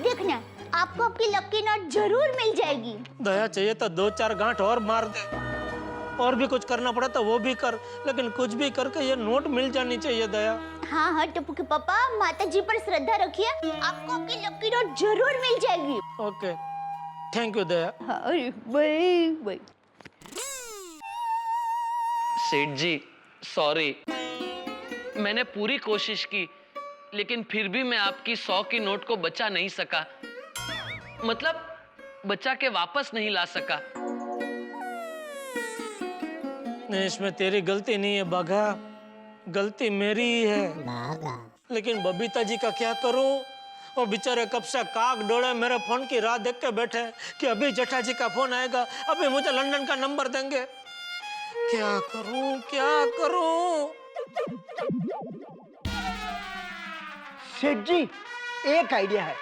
देखना, आपको आपकी लकी नोट जरूर मिल जाएगी। दया चाहिए तो 2-4 गांठ और मार दे, और भी कुछ करना पड़ा तो वो भी कर, लेकिन कुछ भी करके ये नोट मिल जानी चाहिए दया। हाँ हाँ टप्पू के पापा, माता जी पर श्रद्धा रखिए, आपको आपकी लकी नोट जरूर मिल जाएगी। Okay, thank you Daya. Bye bye. Seth ji sorry, मैंने पूरी कोशिश की, लेकिन फिर भी मैं आपकी 100 की नोट को बचा नहीं सका, मतलब बचा के वापस नहीं ला सका। नहीं, इसमें तेरी गलती नहीं है बाघा, गलती मेरी ही है। लेकिन बबीता जी का क्या करूं? वो बेचारे कब से काक डोले मेरे फोन की राह देख के बैठे कि अभी जेठा जी का फोन आएगा, अभी मुझे लंदन का नंबर देंगे। क्या करूं, क्या करूं? सेठ जी, एक आइडिया है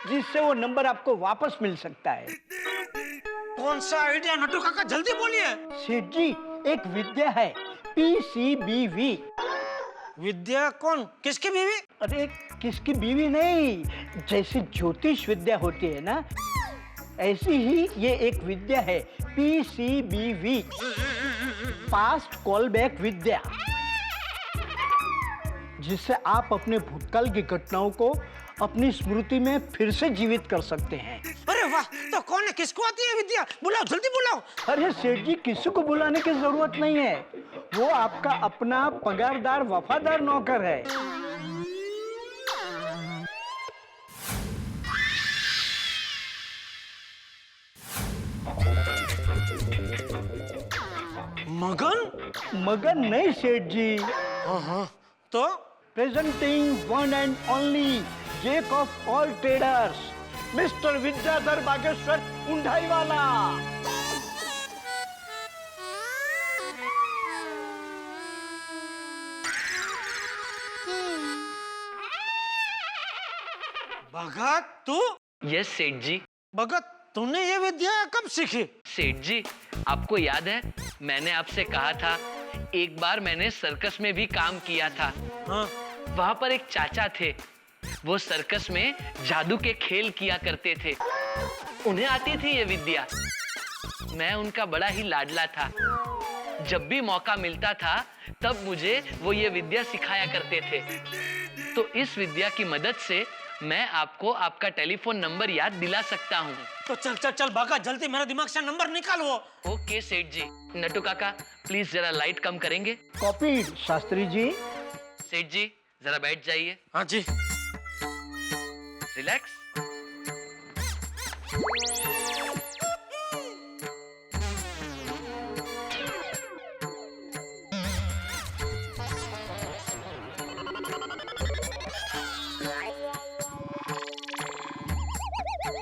जिससे वो नंबर आपको वापस मिल सकता है। कौन सा आइडिया नटू काका, जल्दी बोलिए। सेठ जी, एक विद्या है, PCBV। विद्या? कौन, किसकी बीवी? अरे किसकी बीवी नहीं, जैसे ज्योतिष विद्या होती है ना, ऐसी ही ये एक विद्या है, PCBV, पास्ट कॉल बैक विद्या, जिससे आप अपने भूतकाल की घटनाओं को अपनी स्मृति में फिर से जीवित कर सकते हैं। अरे वाह, तो कौन है, किसको आती है विद्या? बुलाओ, जल्दी बुलाओ। अरे सेठ जी, किसी को बुलाने की जरूरत नहीं है, वो आपका अपना पगारदार वफादार नौकर है। मगन? मगन नहीं सेठ जी। हाँ, तो presenting one and only jack of all traders, mister Vidyadhar Bageshwar उंडाई वाला। भगत तू? यस सेठ जी। भगत, तूने ये विद्या कब सीखी? सेठ जी, आपको याद है मैंने आपसे कहा था एक बार मैंने सर्कस में भी काम किया था। हाँ। वहां पर एक चाचा थे, वो सर्कस में जादू के खेल किया करते थे, उन्हें आती थी ये विद्या। मैं उनका बड़ा ही लाडला था, जब भी मौका मिलता था तब मुझे वो ये विद्या सिखाया करते थे। तो इस विद्या की मदद से मैं आपको आपका टेलीफोन नंबर याद दिला सकता हूँ। तो चल चल चल भागा, जल्दी मेरे दिमाग से नंबर निकाल वो। ओके सेठ जी। नटू काका प्लीज जरा लाइट कम करेंगे। कॉपी शास्त्री जी। सेठ जी जरा बैठ जाइए। हाँ जी। रिलैक्स।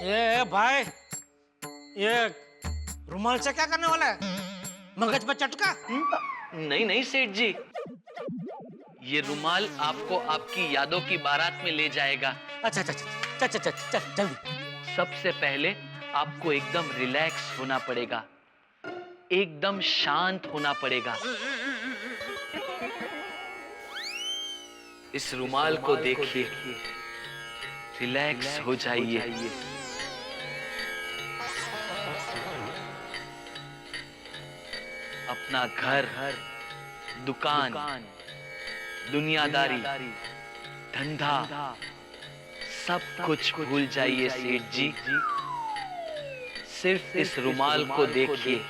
ये भाई, ये रुमाल से क्या करने वाला है? मगज पर चटका? नहीं नहीं सेठ जी, ये रुमाल आपको आपकी यादों की बारात में ले जाएगा। अच्छा अच्छा अच्छा, चल चल चल चल जल्दी। सबसे पहले आपको एकदम रिलैक्स होना पड़ेगा, एकदम शांत होना पड़ेगा। इस रुमाल को देखिए, रिलैक्स हो जाइए। अपना घर, दुकान, दुनियादारी, धंधा, सब कुछ भूल जाइए सेठ जी। सिर्फ इस रुमाल को देखिए।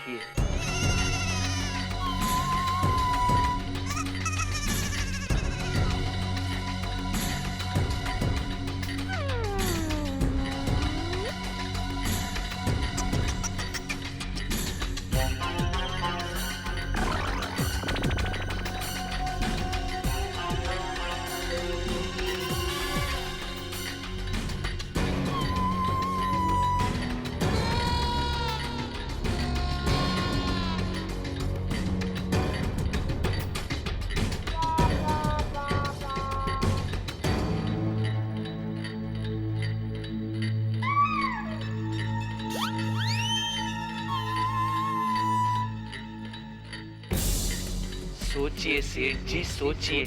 सोचिए सेठ जी, सोचिए,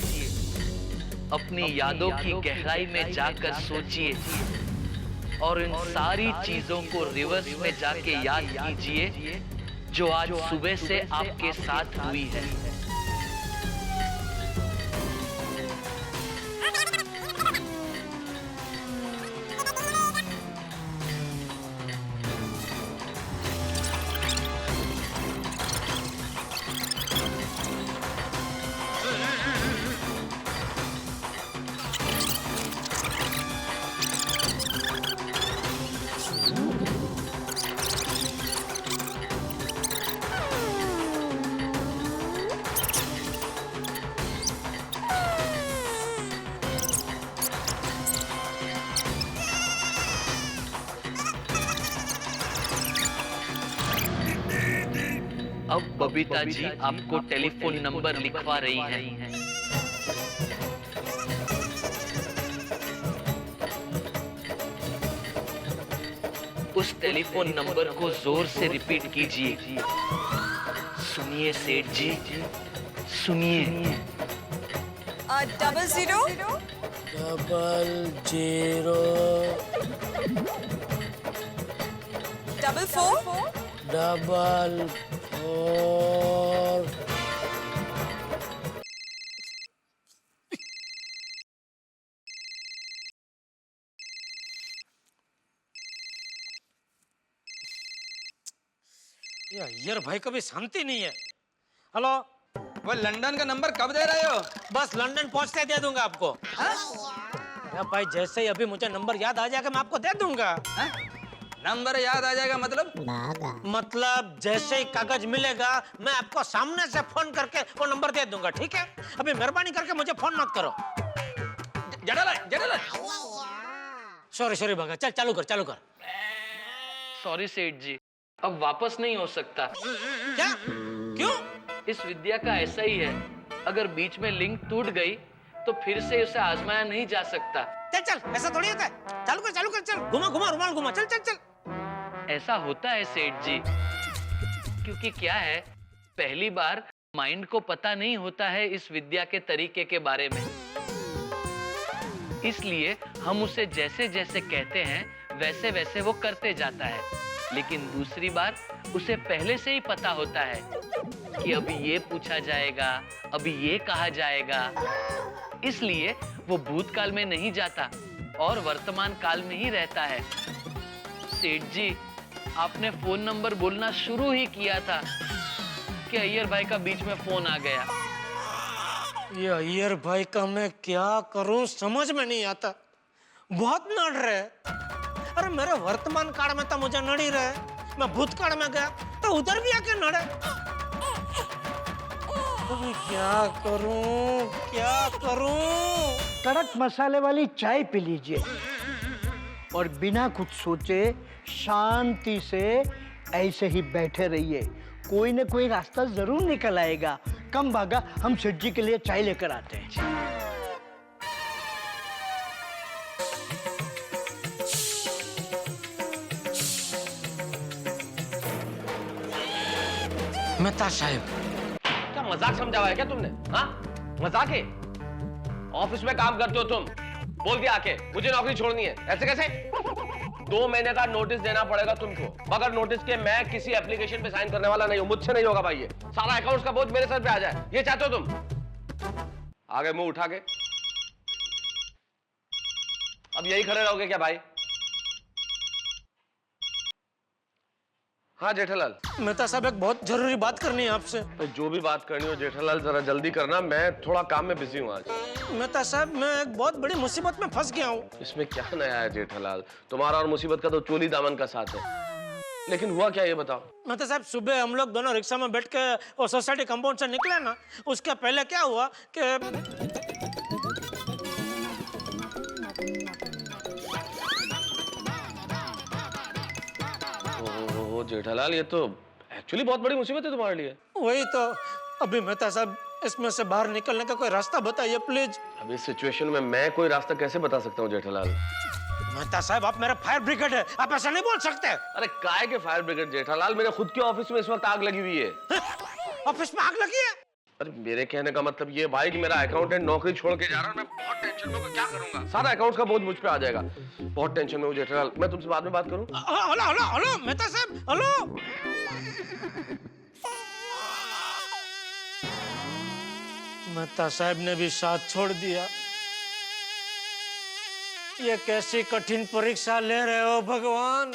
अपनी यादों की गहराई में जाकर सोचिए। और इन सारी चीजों को रिवर्स में जाके याद कीजिए जो आज सुबह से आपके साथ हुई है। अब बबीता जी आपको टेलीफोन नंबर लिखवा रही हैं। उस टेलीफोन नंबर को जोर से रिपीट कीजिए। सुनिए सेठ जी, सुनिए। 00 00 44 यार भाई कभी शांति नहीं है। हेलो, वो लंदन का नंबर कब दे रहे हो? बस लंदन पहुंचते दे दूंगा आपको। अरे भाई जैसे ही अभी मुझे नंबर याद आ जाएगा मैं आपको दे दूंगा। नंबर याद आ जाएगा मतलब जैसे ही कागज मिलेगा मैं आपको सामने से फोन करके वो नंबर दे दूंगा, ठीक है? अभी मेहरबानी करके मुझे फोन मत करो। सॉरी भगा, चल चालू कर। सॉरी सेठ जी, अब वापस नहीं हो सकता। क्या? क्यों? इस विद्या का ऐसा ही है, अगर बीच में लिंक टूट गई तो फिर से उसे आजमाया नहीं जा सकता। चल ऐसा थोड़ी होता है। चालू कर चल, घुमा रुमाल घुमा, चल। ऐसा होता है सेठ जी, क्योंकि क्या है, पहली बार माइंड को पता नहीं होता है इस विद्या के तरीके के बारे में, इसलिए हम उसे जैसे जैसे कहते हैं वैसे वैसे वो करते जाता है। लेकिन दूसरी बार उसे पहले से ही पता होता है कि अभी ये पूछा जाएगा, अभी ये कहा जाएगा, इसलिए वो भूतकाल में नहीं जाता और वर्तमान काल में ही रहता है। सेठ जी, आपने फोन नंबर बोलना शुरू ही किया था कि अय्यर भाई का बीच में फोन आ गया। ये अय्यर भाई का मैं क्या करूं समझ में नहीं आता, बहुत नड़ रहे। अरे मेरे वर्तमान काल में तो मुझे नड़ ही रहे, मैं भूतकाल में गया तो उधर भी आके नड़े। अभी क्या करूं? कड़क मसाले वाली चाय पी लीजिए और बिना कुछ सोचे शांति से ऐसे ही बैठे रहिए, कोई ना कोई रास्ता जरूर निकल आएगा। कम भागा, हम सेठ जी के लिए चाय लेकर आते हैं। मेहता साहब, क्या मजाक समझा हुआ है क्या तुमने? हाँ, मजाक है? ऑफिस में काम करते हो तुम, बोल दिया आके मुझे नौकरी छोड़नी है। ऐसे कैसे? 2 महीने का नोटिस देना पड़ेगा तुमको, बगैर नोटिस के मैं किसी एप्लीकेशन पे साइन करने वाला नहीं हूं। मुझसे नहीं होगा भाई, ये सारा अकाउंट्स का बोझ मेरे सर पे आ जाए, ये चाहते हो तुम? आगे मुंह उठा के अब यही खड़े रहोगे क्या भाई? हाँ जेठालाल। मेहता साहब, एक बहुत जरूरी बात करनी है आपसे। तो जो भी बात करनी हो जेठालाल जरा जल्दी करना, मैं थोड़ा काम में बिजी हूँ आज। मेहता साहब, मैं एक बहुत बड़ी मुसीबत में फंस गया हूँ। इसमें क्या नया है जेठालाल? तुम्हारा और मुसीबत का तो चोली दामन का साथ है। लेकिन हुआ क्या ये बताओ। मेहता साहब, सुबह हम लोग दोनों रिक्शा में बैठ के और सोसाइटी कंपाउंड से निकले ना, उसके पहले क्या हुआ कि जेठालाल, ये तो एक्चुअली बहुत बड़ी मुसीबत है तुम्हारे लिए। वही तो। अभी मेहता साहब, इसमें से बाहर निकलने का कोई रास्ता बताइए प्लीज। अब इस सिचुएशन में मैं कोई रास्ता कैसे बता सकता हूँ जेठालाल? मेहता साहब, आप मेरा फायर ब्रिगेड है, आप ऐसा नहीं बोल सकते। अरे काय के फायर ब्रिगेड जेठालाल, मेरे खुद के ऑफिस में इस वक्त आग लगी हुई है। ऑफिस में आग लगी है? अरे मेरे कहने का मतलब ये भाई कि मेरा अकाउंटेंट नौकरी छोड़ के जा रहा है, मैं बहुत टेंशन में हूँ, क्या करूंगा? सारा अकाउंट्स का बोझ मुझ पे आ जाएगा। बहुत टेंशन में हूँ जेठालाल, मैं तुमसे बाद में बात करूँ? हेलो हेलो हेलो मेहता साहब, हेलो। मेहता साहब ने भी साथ छोड़ दिया। ये कैसी कठिन परीक्षा ले रहे हो भगवान,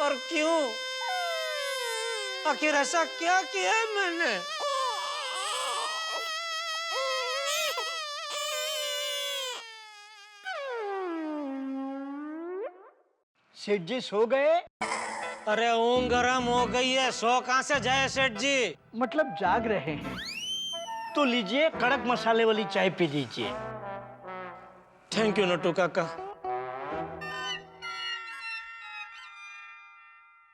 और क्यों? आखिर ऐसा क्या किया है मैंने? सेठ जी सो गए? अरे ऊँग गरम हो गई है, सो कहाँ से जाए सेठ जी? मतलब जाग रहे हैं तो लीजिए, कड़क मसाले वाली चाय पी लीजिए। थैंक यू नटू काका।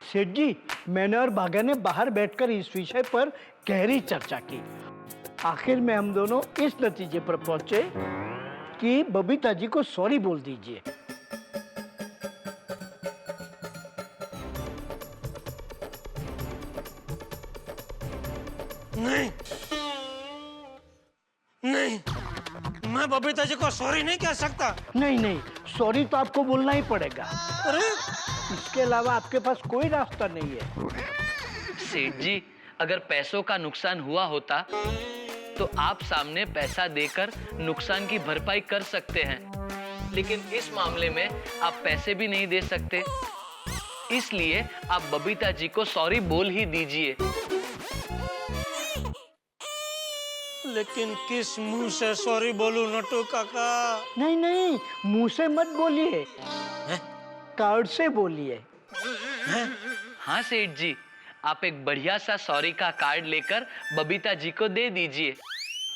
सेठ जी, मैंने और भागा ने बाहर बैठकर इस विषय पर गहरी चर्चा की। आखिर में हम दोनों इस नतीजे पर पहुंचे कि बबीता जी को सॉरी बोल दीजिए। नहीं नहीं, मैं बबीता जी को सॉरी नहीं कह सकता। नहीं नहीं, सॉरी तो आपको बोलना ही पड़ेगा। अरे इसके अलावा आपके पास कोई रास्ता नहीं है। सेठ जी, अगर पैसों का नुकसान हुआ होता तो आप सामने पैसा देकर नुकसान की भरपाई कर सकते हैं, लेकिन इस मामले में आप पैसे भी नहीं दे सकते, इसलिए आप बबीता जी को सॉरी बोल ही दीजिए। लेकिन किस मुंह से सॉरी बोलूं नटू काका? नहीं नहीं, मुंह से मत बोलिए, कार्ड से बोलिए। हाँ सेठ जी, आप एक बढ़िया सा सॉरी का कार्ड लेकर बबीता जी को दे दीजिए,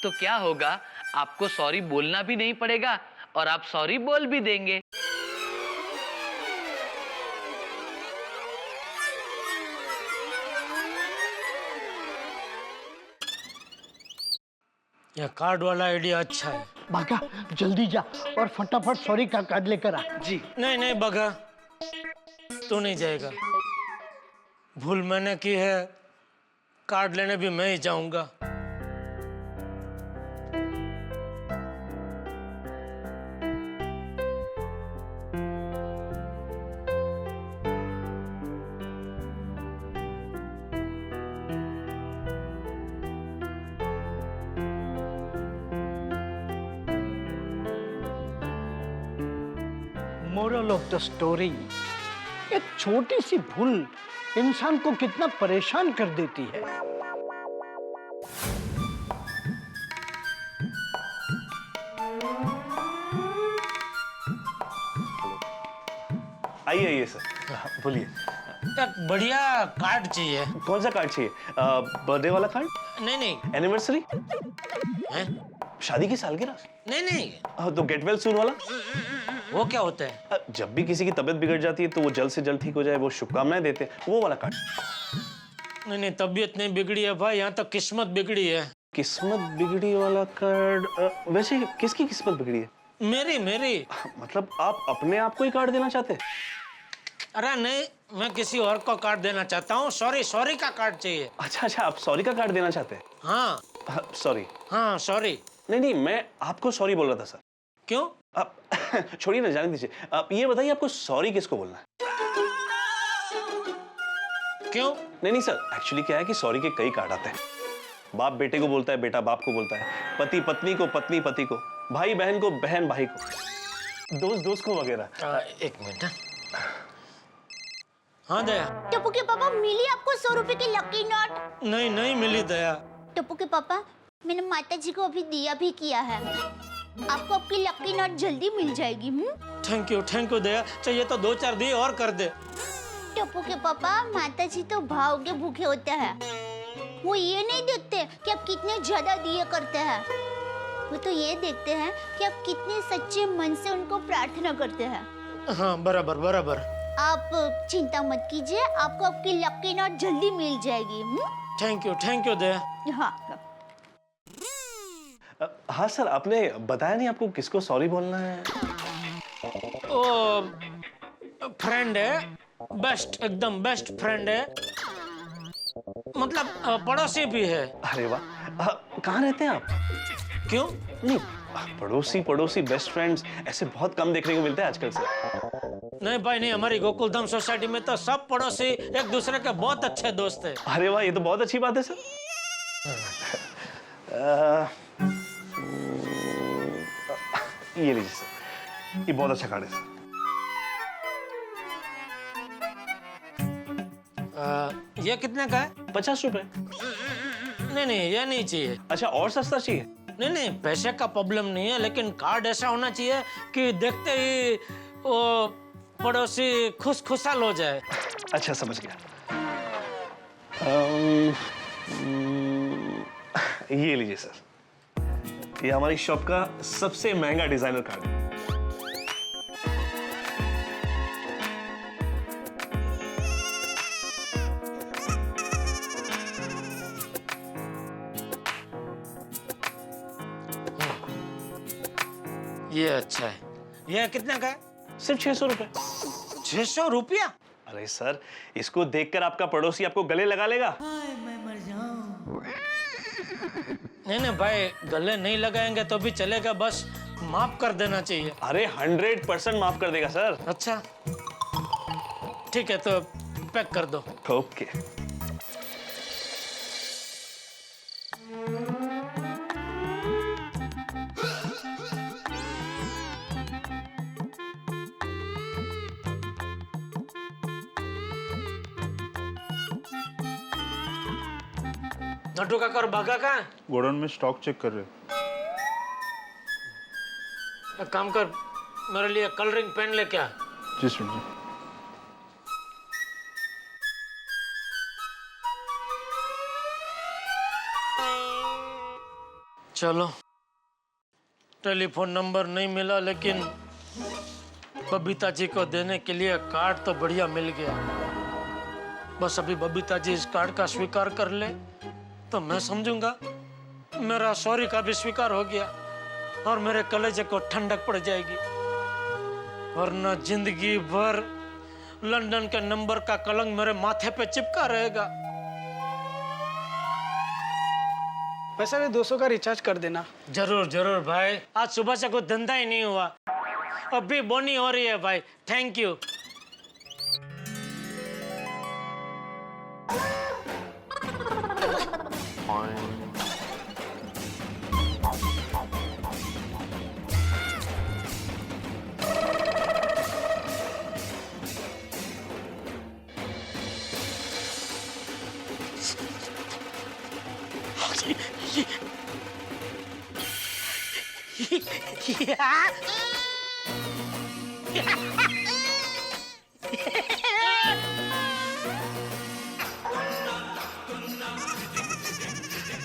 तो क्या होगा, आपको सॉरी बोलना भी नहीं पड़ेगा और आप सॉरी बोल भी देंगे। यह कार्ड वाला आइडिया अच्छा है। भागा, जल्दी जा और फटाफट सॉरी का कार्ड लेकर आ। जी। नहीं नहीं बगा, तू नहीं जाएगा। भूल मैंने की है, कार्ड लेने भी मैं ही जाऊंगा। मोरल ऑफ द स्टोरी, एक छोटी सी भूल इंसान को कितना परेशान कर देती है। आइए आइए सर, बोलिए। एक बढ़िया कार्ड चाहिए। कौन सा कार्ड चाहिए? बर्थडे वाला कार्ड? नहीं नहीं। एनिवर्सरी? शादी की सालगिरह? नहीं नहीं। तो गेट वेल सून वाला? वो क्या होता है? जब भी किसी की तबीयत बिगड़ जाती है तो वो जल्द से जल्द ठीक हो जाए, वो शुभकामनाएं देते हैं, वो वाला कार्ड। नहीं नहीं, तबीयत नहीं बिगड़ी है भाई, यहाँ तो किस्मत बिगड़ी है। किस्मत बिगड़ी वाला कार्ड? वैसे किसकी किस्मत बिगड़ी है? मेरी मेरी। मतलब आप अपने आप को ही कार्ड देना चाहते हैं? अरे नहीं, मैं किसी और को कार्ड देना चाहता हूँ। सॉरी, सॉरी का कार्ड चाहिए। अच्छा अच्छा, आप सॉरी का कार्ड देना चाहते हैं? हाँ सॉरी। हाँ सॉरी। नहीं नहीं, मैं आपको सॉरी बोल रहा था सर। क्यों? आप छोड़िए ना, जाने दीजिए। आप ये बताइए, आपको सॉरी किसको बोलना है? क्यों? नहीं सर, एक्चुअली क्या है कि सॉरी के कई कार्ड आते हैं। बाप बेटे को बोलता है, बेटा बाप को बोलता है, पति पत्नी को, पत्नी पति को, भाई बहन को, बहन भाई को, दोस्त दोस्त को वगैरह। एक मिनट। हाँ दया। टप्पू के पापा, मिली आपको 100 रुपए की लकी नोट? नहीं नहीं मिली दया। टप्पू के पापा, मैंने माता जी को अभी दिया भी किया है, आपको आपकी लकी नोट जल्दी मिल जाएगी। थैंक यू दया, चाहिए तो 2-4 दिए और कर दे। टप्पू के पापा, माता जी तो भाव के भूखे होते हैं, वो ये नहीं देखते कि आप कितने ज्यादा दिए करते हैं, वो तो ये देखते हैं कि आप कितने सच्चे मन से उनको प्रार्थना करते हैं। हाँ बराबर बराबर। आप चिंता मत कीजिए, आपको आपकी लकी नोट जल्दी मिल जाएगी। थैंक यू दया। हाँ हाँ सर, आपने बताया नहीं आपको किसको सॉरी बोलना है? ओ फ्रेंड है, बेस्ट, एकदम बेस्ट फ्रेंड है, मतलब पड़ोसी भी है। अरे वाह, कहाँ रहते हैं आप? क्यों? नहीं, पड़ोसी पड़ोसी बेस्ट फ्रेंड्स ऐसे बहुत कम देखने को मिलते हैं आजकल से। नहीं भाई नहीं, हमारी गोकुलधाम सोसाइटी में तो सब पड़ोसी एक दूसरे के बहुत अच्छे दोस्त हैं। अरे वाह, ये तो बहुत अच्छी बात है सर। ये लीजिए सर, ये बहुत अच्छा कार्ड है सर। ये कितने का है? 50 रुपए। नहीं ये नहीं चाहिए। अच्छा, और सस्ता चाहिए? नहीं पैसे का प्रॉब्लम नहीं है, लेकिन कार्ड ऐसा होना चाहिए कि देखते ही वो पड़ोसी खुशहाल हो जाए। अच्छा, समझ गया। ये लीजिए सर, ये हमारी शॉप का सबसे महंगा डिजाइनर कार्ड है। ये अच्छा है। ये कितने का है? सिर्फ 600 रुपए। 600 रुपया? अरे सर, इसको देखकर आपका पड़ोसी आपको गले लगा लेगा। नहीं भाई, गले नहीं लगाएंगे तो भी चलेगा, बस माफ कर देना चाहिए। अरे 100% माफ कर देगा सर। अच्छा ठीक है, तो पैक कर दो। ओके। नटू काका और बागा कहाँ? गोडाउन में स्टॉक चेक कर रहे। एक काम कर, मेरे लिए कलरिंग पेन लेके आ। जी सर जी। चलो, टेलीफोन नंबर नहीं मिला, लेकिन बबीता जी को देने के लिए कार्ड तो बढ़िया मिल गया। बस अभी बबीता जी इस कार्ड का स्वीकार कर ले तो मैं समझूंगा मेरा सॉरी का भी स्वीकार हो गया और मेरे कलेजे को ठंडक पड़ जाएगी, वरना जिंदगी भर लंदन के नंबर का कलंक मेरे माथे पे चिपका रहेगा। वैसे भी 200 का रिचार्ज कर देना। जरूर जरूर भाई, आज सुबह से कोई धंधा ही नहीं हुआ, अभी बोनी हो रही है भाई। Thank you.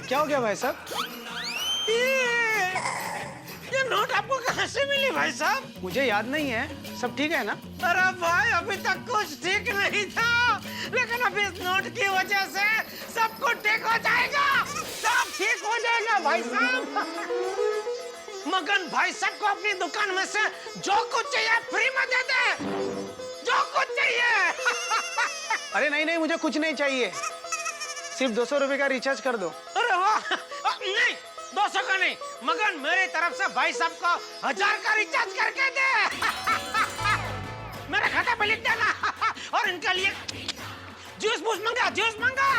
क्या हो गया भाई साहब? ये नोट आपको कहाँ से मिली भाई साहब? मुझे याद नहीं है, सब ठीक है ना? अरे भाई, अभी तक कुछ ठीक नहीं था, लेकिन अभी इस नोट की वजह से सब कुछ ठीक हो जाएगा। सब ठीक हो जाएगा भाई साहब। मगन भाई साहब को अपनी दुकान में से जो कुछ चाहिए फ्री में दे दे, जो कुछ चाहिए। अरे नहीं, मुझे कुछ नहीं चाहिए, सिर्फ 200 रुपए का रिचार्ज कर दो। अरे वाह, नहीं 200 का नहीं, मगन मेरी तरफ से भाई साहब को 1000 का रिचार्ज करके दे। मेरे खाते पे लिख देना और इनके लिए जूस मंगा।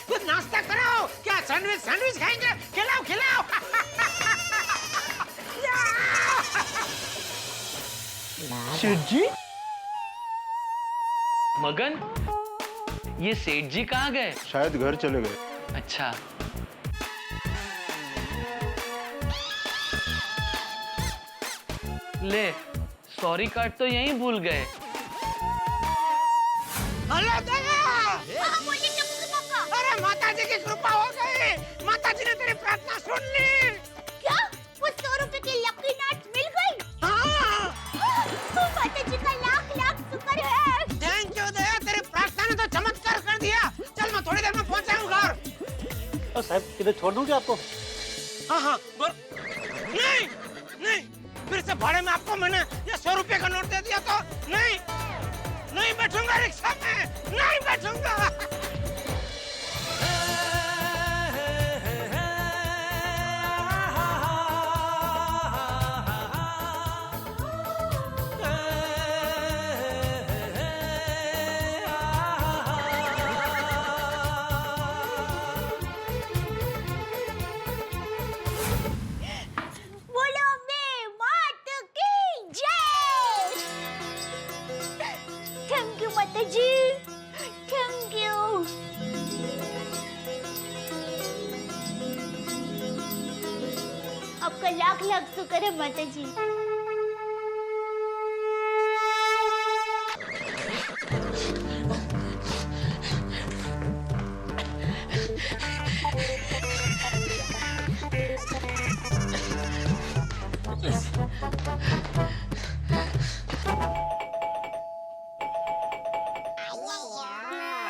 कुछ नाश्ता कराओ, क्या सैंडविच खाएंगे? खिलाओ। सेठ जी? मगन, ये सेठ जी कहाँ गए? शायद घर चले गए। अच्छा, ले सॉरी कार्ड तो यहीं भूल गए। हेलो दादा। अरे माता जी की कृपा हो गई, माता जी ने तेरी प्रार्थना सुन ली। क्या वो 100 रुपए की लकी नोट मिल गई? हाँ। माता जी का लाख लाख शुक्र है। थैंक यू दया, तेरी प्रार्थना ने तो चमत्कार कर दिया। चल मैं थोड़ी देर में पहुंच जाऊंगा घर। साहब किधर छोड़ दूं क्या आपको? हाँ नहीं, फिर से भाड़े में आपको मैंने ये 100 रुपए का नोट दे दिया तो नहीं बैठूंगा रिक्शा में, नहीं बैठूंगा। आपका लाख लाख शुक्र है माता जी।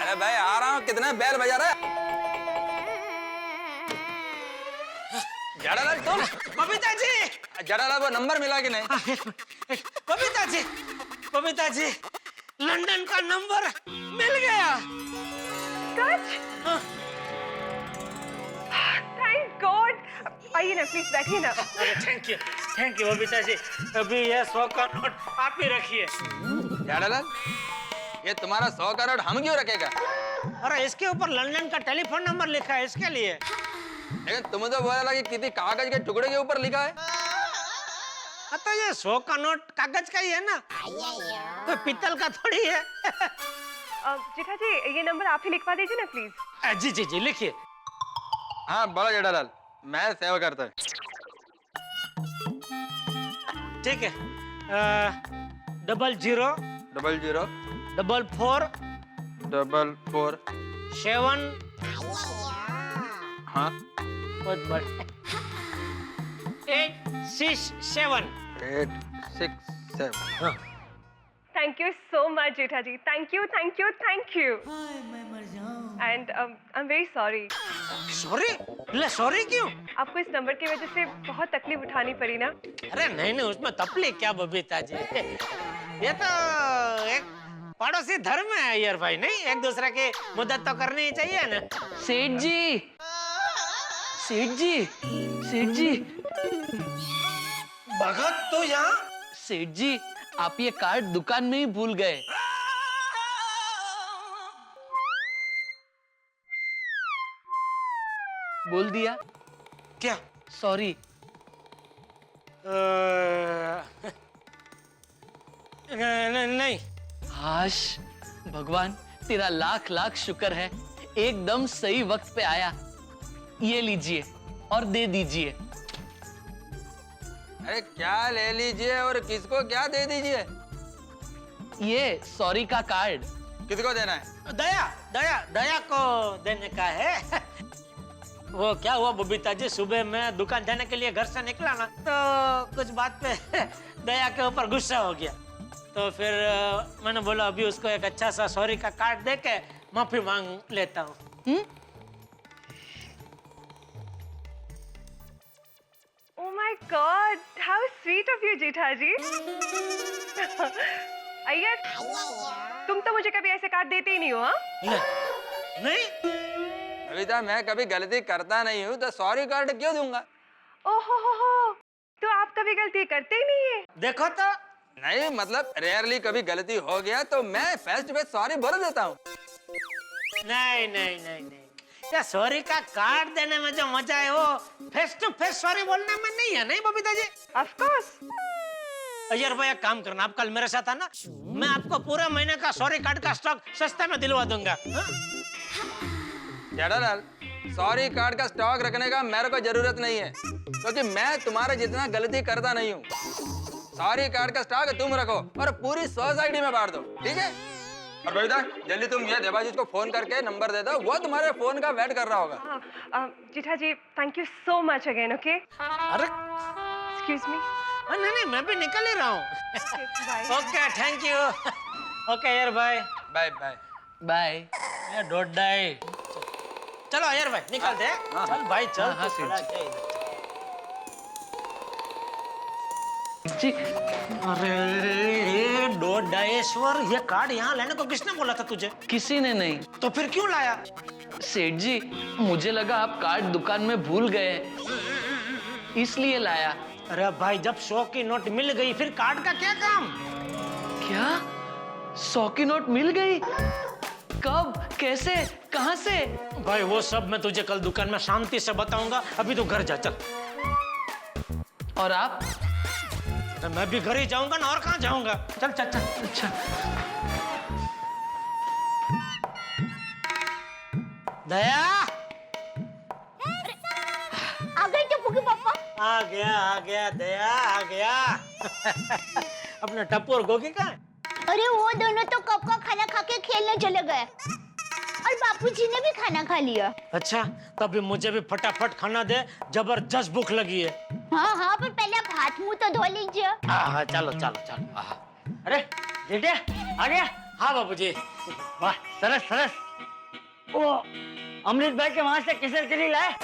अरे भाई आ रहा हूँ, कितना बैल बजा रहा है? जड़ालाल तुम? बबीता जी, जड़ालाल वो नंबर मिला कि नहीं? बबीता जी, बबीता जी, लंदन का नंबर मिल गया। सच? Thank God. आइए ना प्लीज, बैठिए ना। अरे थैंक यू बबीता जी। अभी ये 100 का नोट आप ही रखिए। जड़ालाल, ये तुम्हारा 100 का नोट हम क्यों रखेगा? अरे इसके ऊपर लंदन का टेलीफोन नंबर लिखा है, इसके लिए। लेकिन तुम तो बोला कि किसी कागज के टुकड़े के ऊपर लिखा है। तो ये 100 का नोट कागज का ही है ना, तो पीतल का थोड़ी है। जेठा जी, ये नंबर आप ही लिखवा दीजिए ना प्लीज। जी जी जी, लिखिए। हाँ बोलो जड़ालाल, मैं सेवा करता हूँ। ठीक है। 00 00 44 44 7 हाँ 867। 867। Thank you so much Jetha ji, thank you thank you thank you. And I am very sorry. Sorry? ले सॉरी क्यों? आपको इस नंबर की वजह से बहुत तकलीफ उठानी पड़ी ना। अरे नहीं नहीं, उसमें तकलीफ क्या बबीता जी, ये तो एक पड़ोसी धर्म है यार भाई। नहीं, एक दूसरे की मदद तो करनी ही चाहिए ना। सेठ जी, सेठ जी, सेठ जी, भगत तो यहाँ? सेठ जी, आप ये कार्ड दुकान में ही भूल गए। बोल दिया क्या? सॉरी। नहीं। हाश, भगवान तेरा लाख लाख शुक्र है, एकदम सही वक्त पे आया। ये लीजिए और दे दीजिए। अरे क्या ले लीजिए और किसको क्या दे दीजिए? ये सॉरी का कार्ड। किसको देना है? दया को देने का है। वो क्या हुआ बबीता जी, सुबह मैं दुकान जाने के लिए घर से निकला ना, तो कुछ बात पे दया के ऊपर गुस्सा हो गया। तो फिर मैंने बोला अभी उसको एक अच्छा सा सॉरी का कार्ड दे के माफी मांग लेता हूँ। Oh my God, how sweet of you, जेठा जी। अय्यर, तुम तो मुझे कभी ऐसे कार्ड देते ही नहीं हो। हाँ? नहीं कविता, मैं कभी गलती करता नहीं हूँ, तो सॉरी कार्ड क्यों दूंगा? ओहो, तो आप कभी गलती करते ही नहीं है। देखो तो। नहीं मतलब रेयरली कभी गलती हो गया तो मैं फेस टू फेस सॉरी बोल देता हूँ। नहीं, या सॉरी का कार्ड देने में जो मजा है वो फेस टू फेस सॉरी बोलने में नहीं है। नहीं बबीता जी? Of course. अय्यर भाई, एक काम करना, आप कल मेरे साथ आना, मैं आपको पूरे महीने का सॉरी कार्ड का स्टॉक सस्ते में दिलवा दूंगा। जड़ालाल, सॉरी कार्ड का स्टॉक रखने का मेरे को जरूरत नहीं है, क्योंकि मैं तुम्हारे जितना गलती करता नहीं हूँ। सॉरी कार्ड का स्टॉक तुम रखो और पूरी सोसाइटी में बांट दो, ठीक है? और बबीता, जल्दी तुम ये देवाजीत को फोन करके नंबर दे दो, वो तुम्हारे फोन का वेट कर रहा होगा। Jetha ji, thank you so much again. Okay, अरे एक्सक्यूज मी। नहीं, मैं भी निकल ही रहा हूँ। Okay, thank you. ओके यार भाई, बाय बाय बाय। ये डोडाई। चलो यार भाई, निकलते हैं। चल भाई चल। हाँ, तू सेठ खड़ा क्या इधर? जी, अरे डोडाएश्वर, ये कार्ड यहाँ लाने को किसने बोला था तुझे? किसी ने नहीं। तो फिर क्यों लाया? सेठ जी, मुझे लगा आप कार्ड दुकान में भूल गए, इसलिए लाया। अरे भाई, जब 100 की नोट मिल गई फिर कार्ड का क्या काम? क्या 100 की नोट मिल गई? कब, कैसे, कहां से? भाई वो सब मैं तुझे कल दुकान में शांति से बताऊंगा, अभी तू घर जा चल। और आप? मैं भी घर ही जाऊंगा ना, और कहाँ जाऊंगा। चल चल चल। अच्छा, दया आ गए क्या फूफी पापा? आ गया दया आ गया। अपना टप्पू और गोगी कहाँ है? अरे वो दोनों तो कब का खाना खा के खेलने चले गए और बापूजी ने भी खाना खा लिया। अच्छा, तभी मुझे भी फटाफट खाना दे, जबरदस्त भूख लगी है। हाँ हाँ, पर पहले आप हाथ मुंह तो धो लीजिए। हाँ चलो चलो चलो। अरे बेटे आ गया? हाँ बाबूजी। वाह, सरस सरस। ओ अमृत भाई के वहां से किसर के लिए लाए?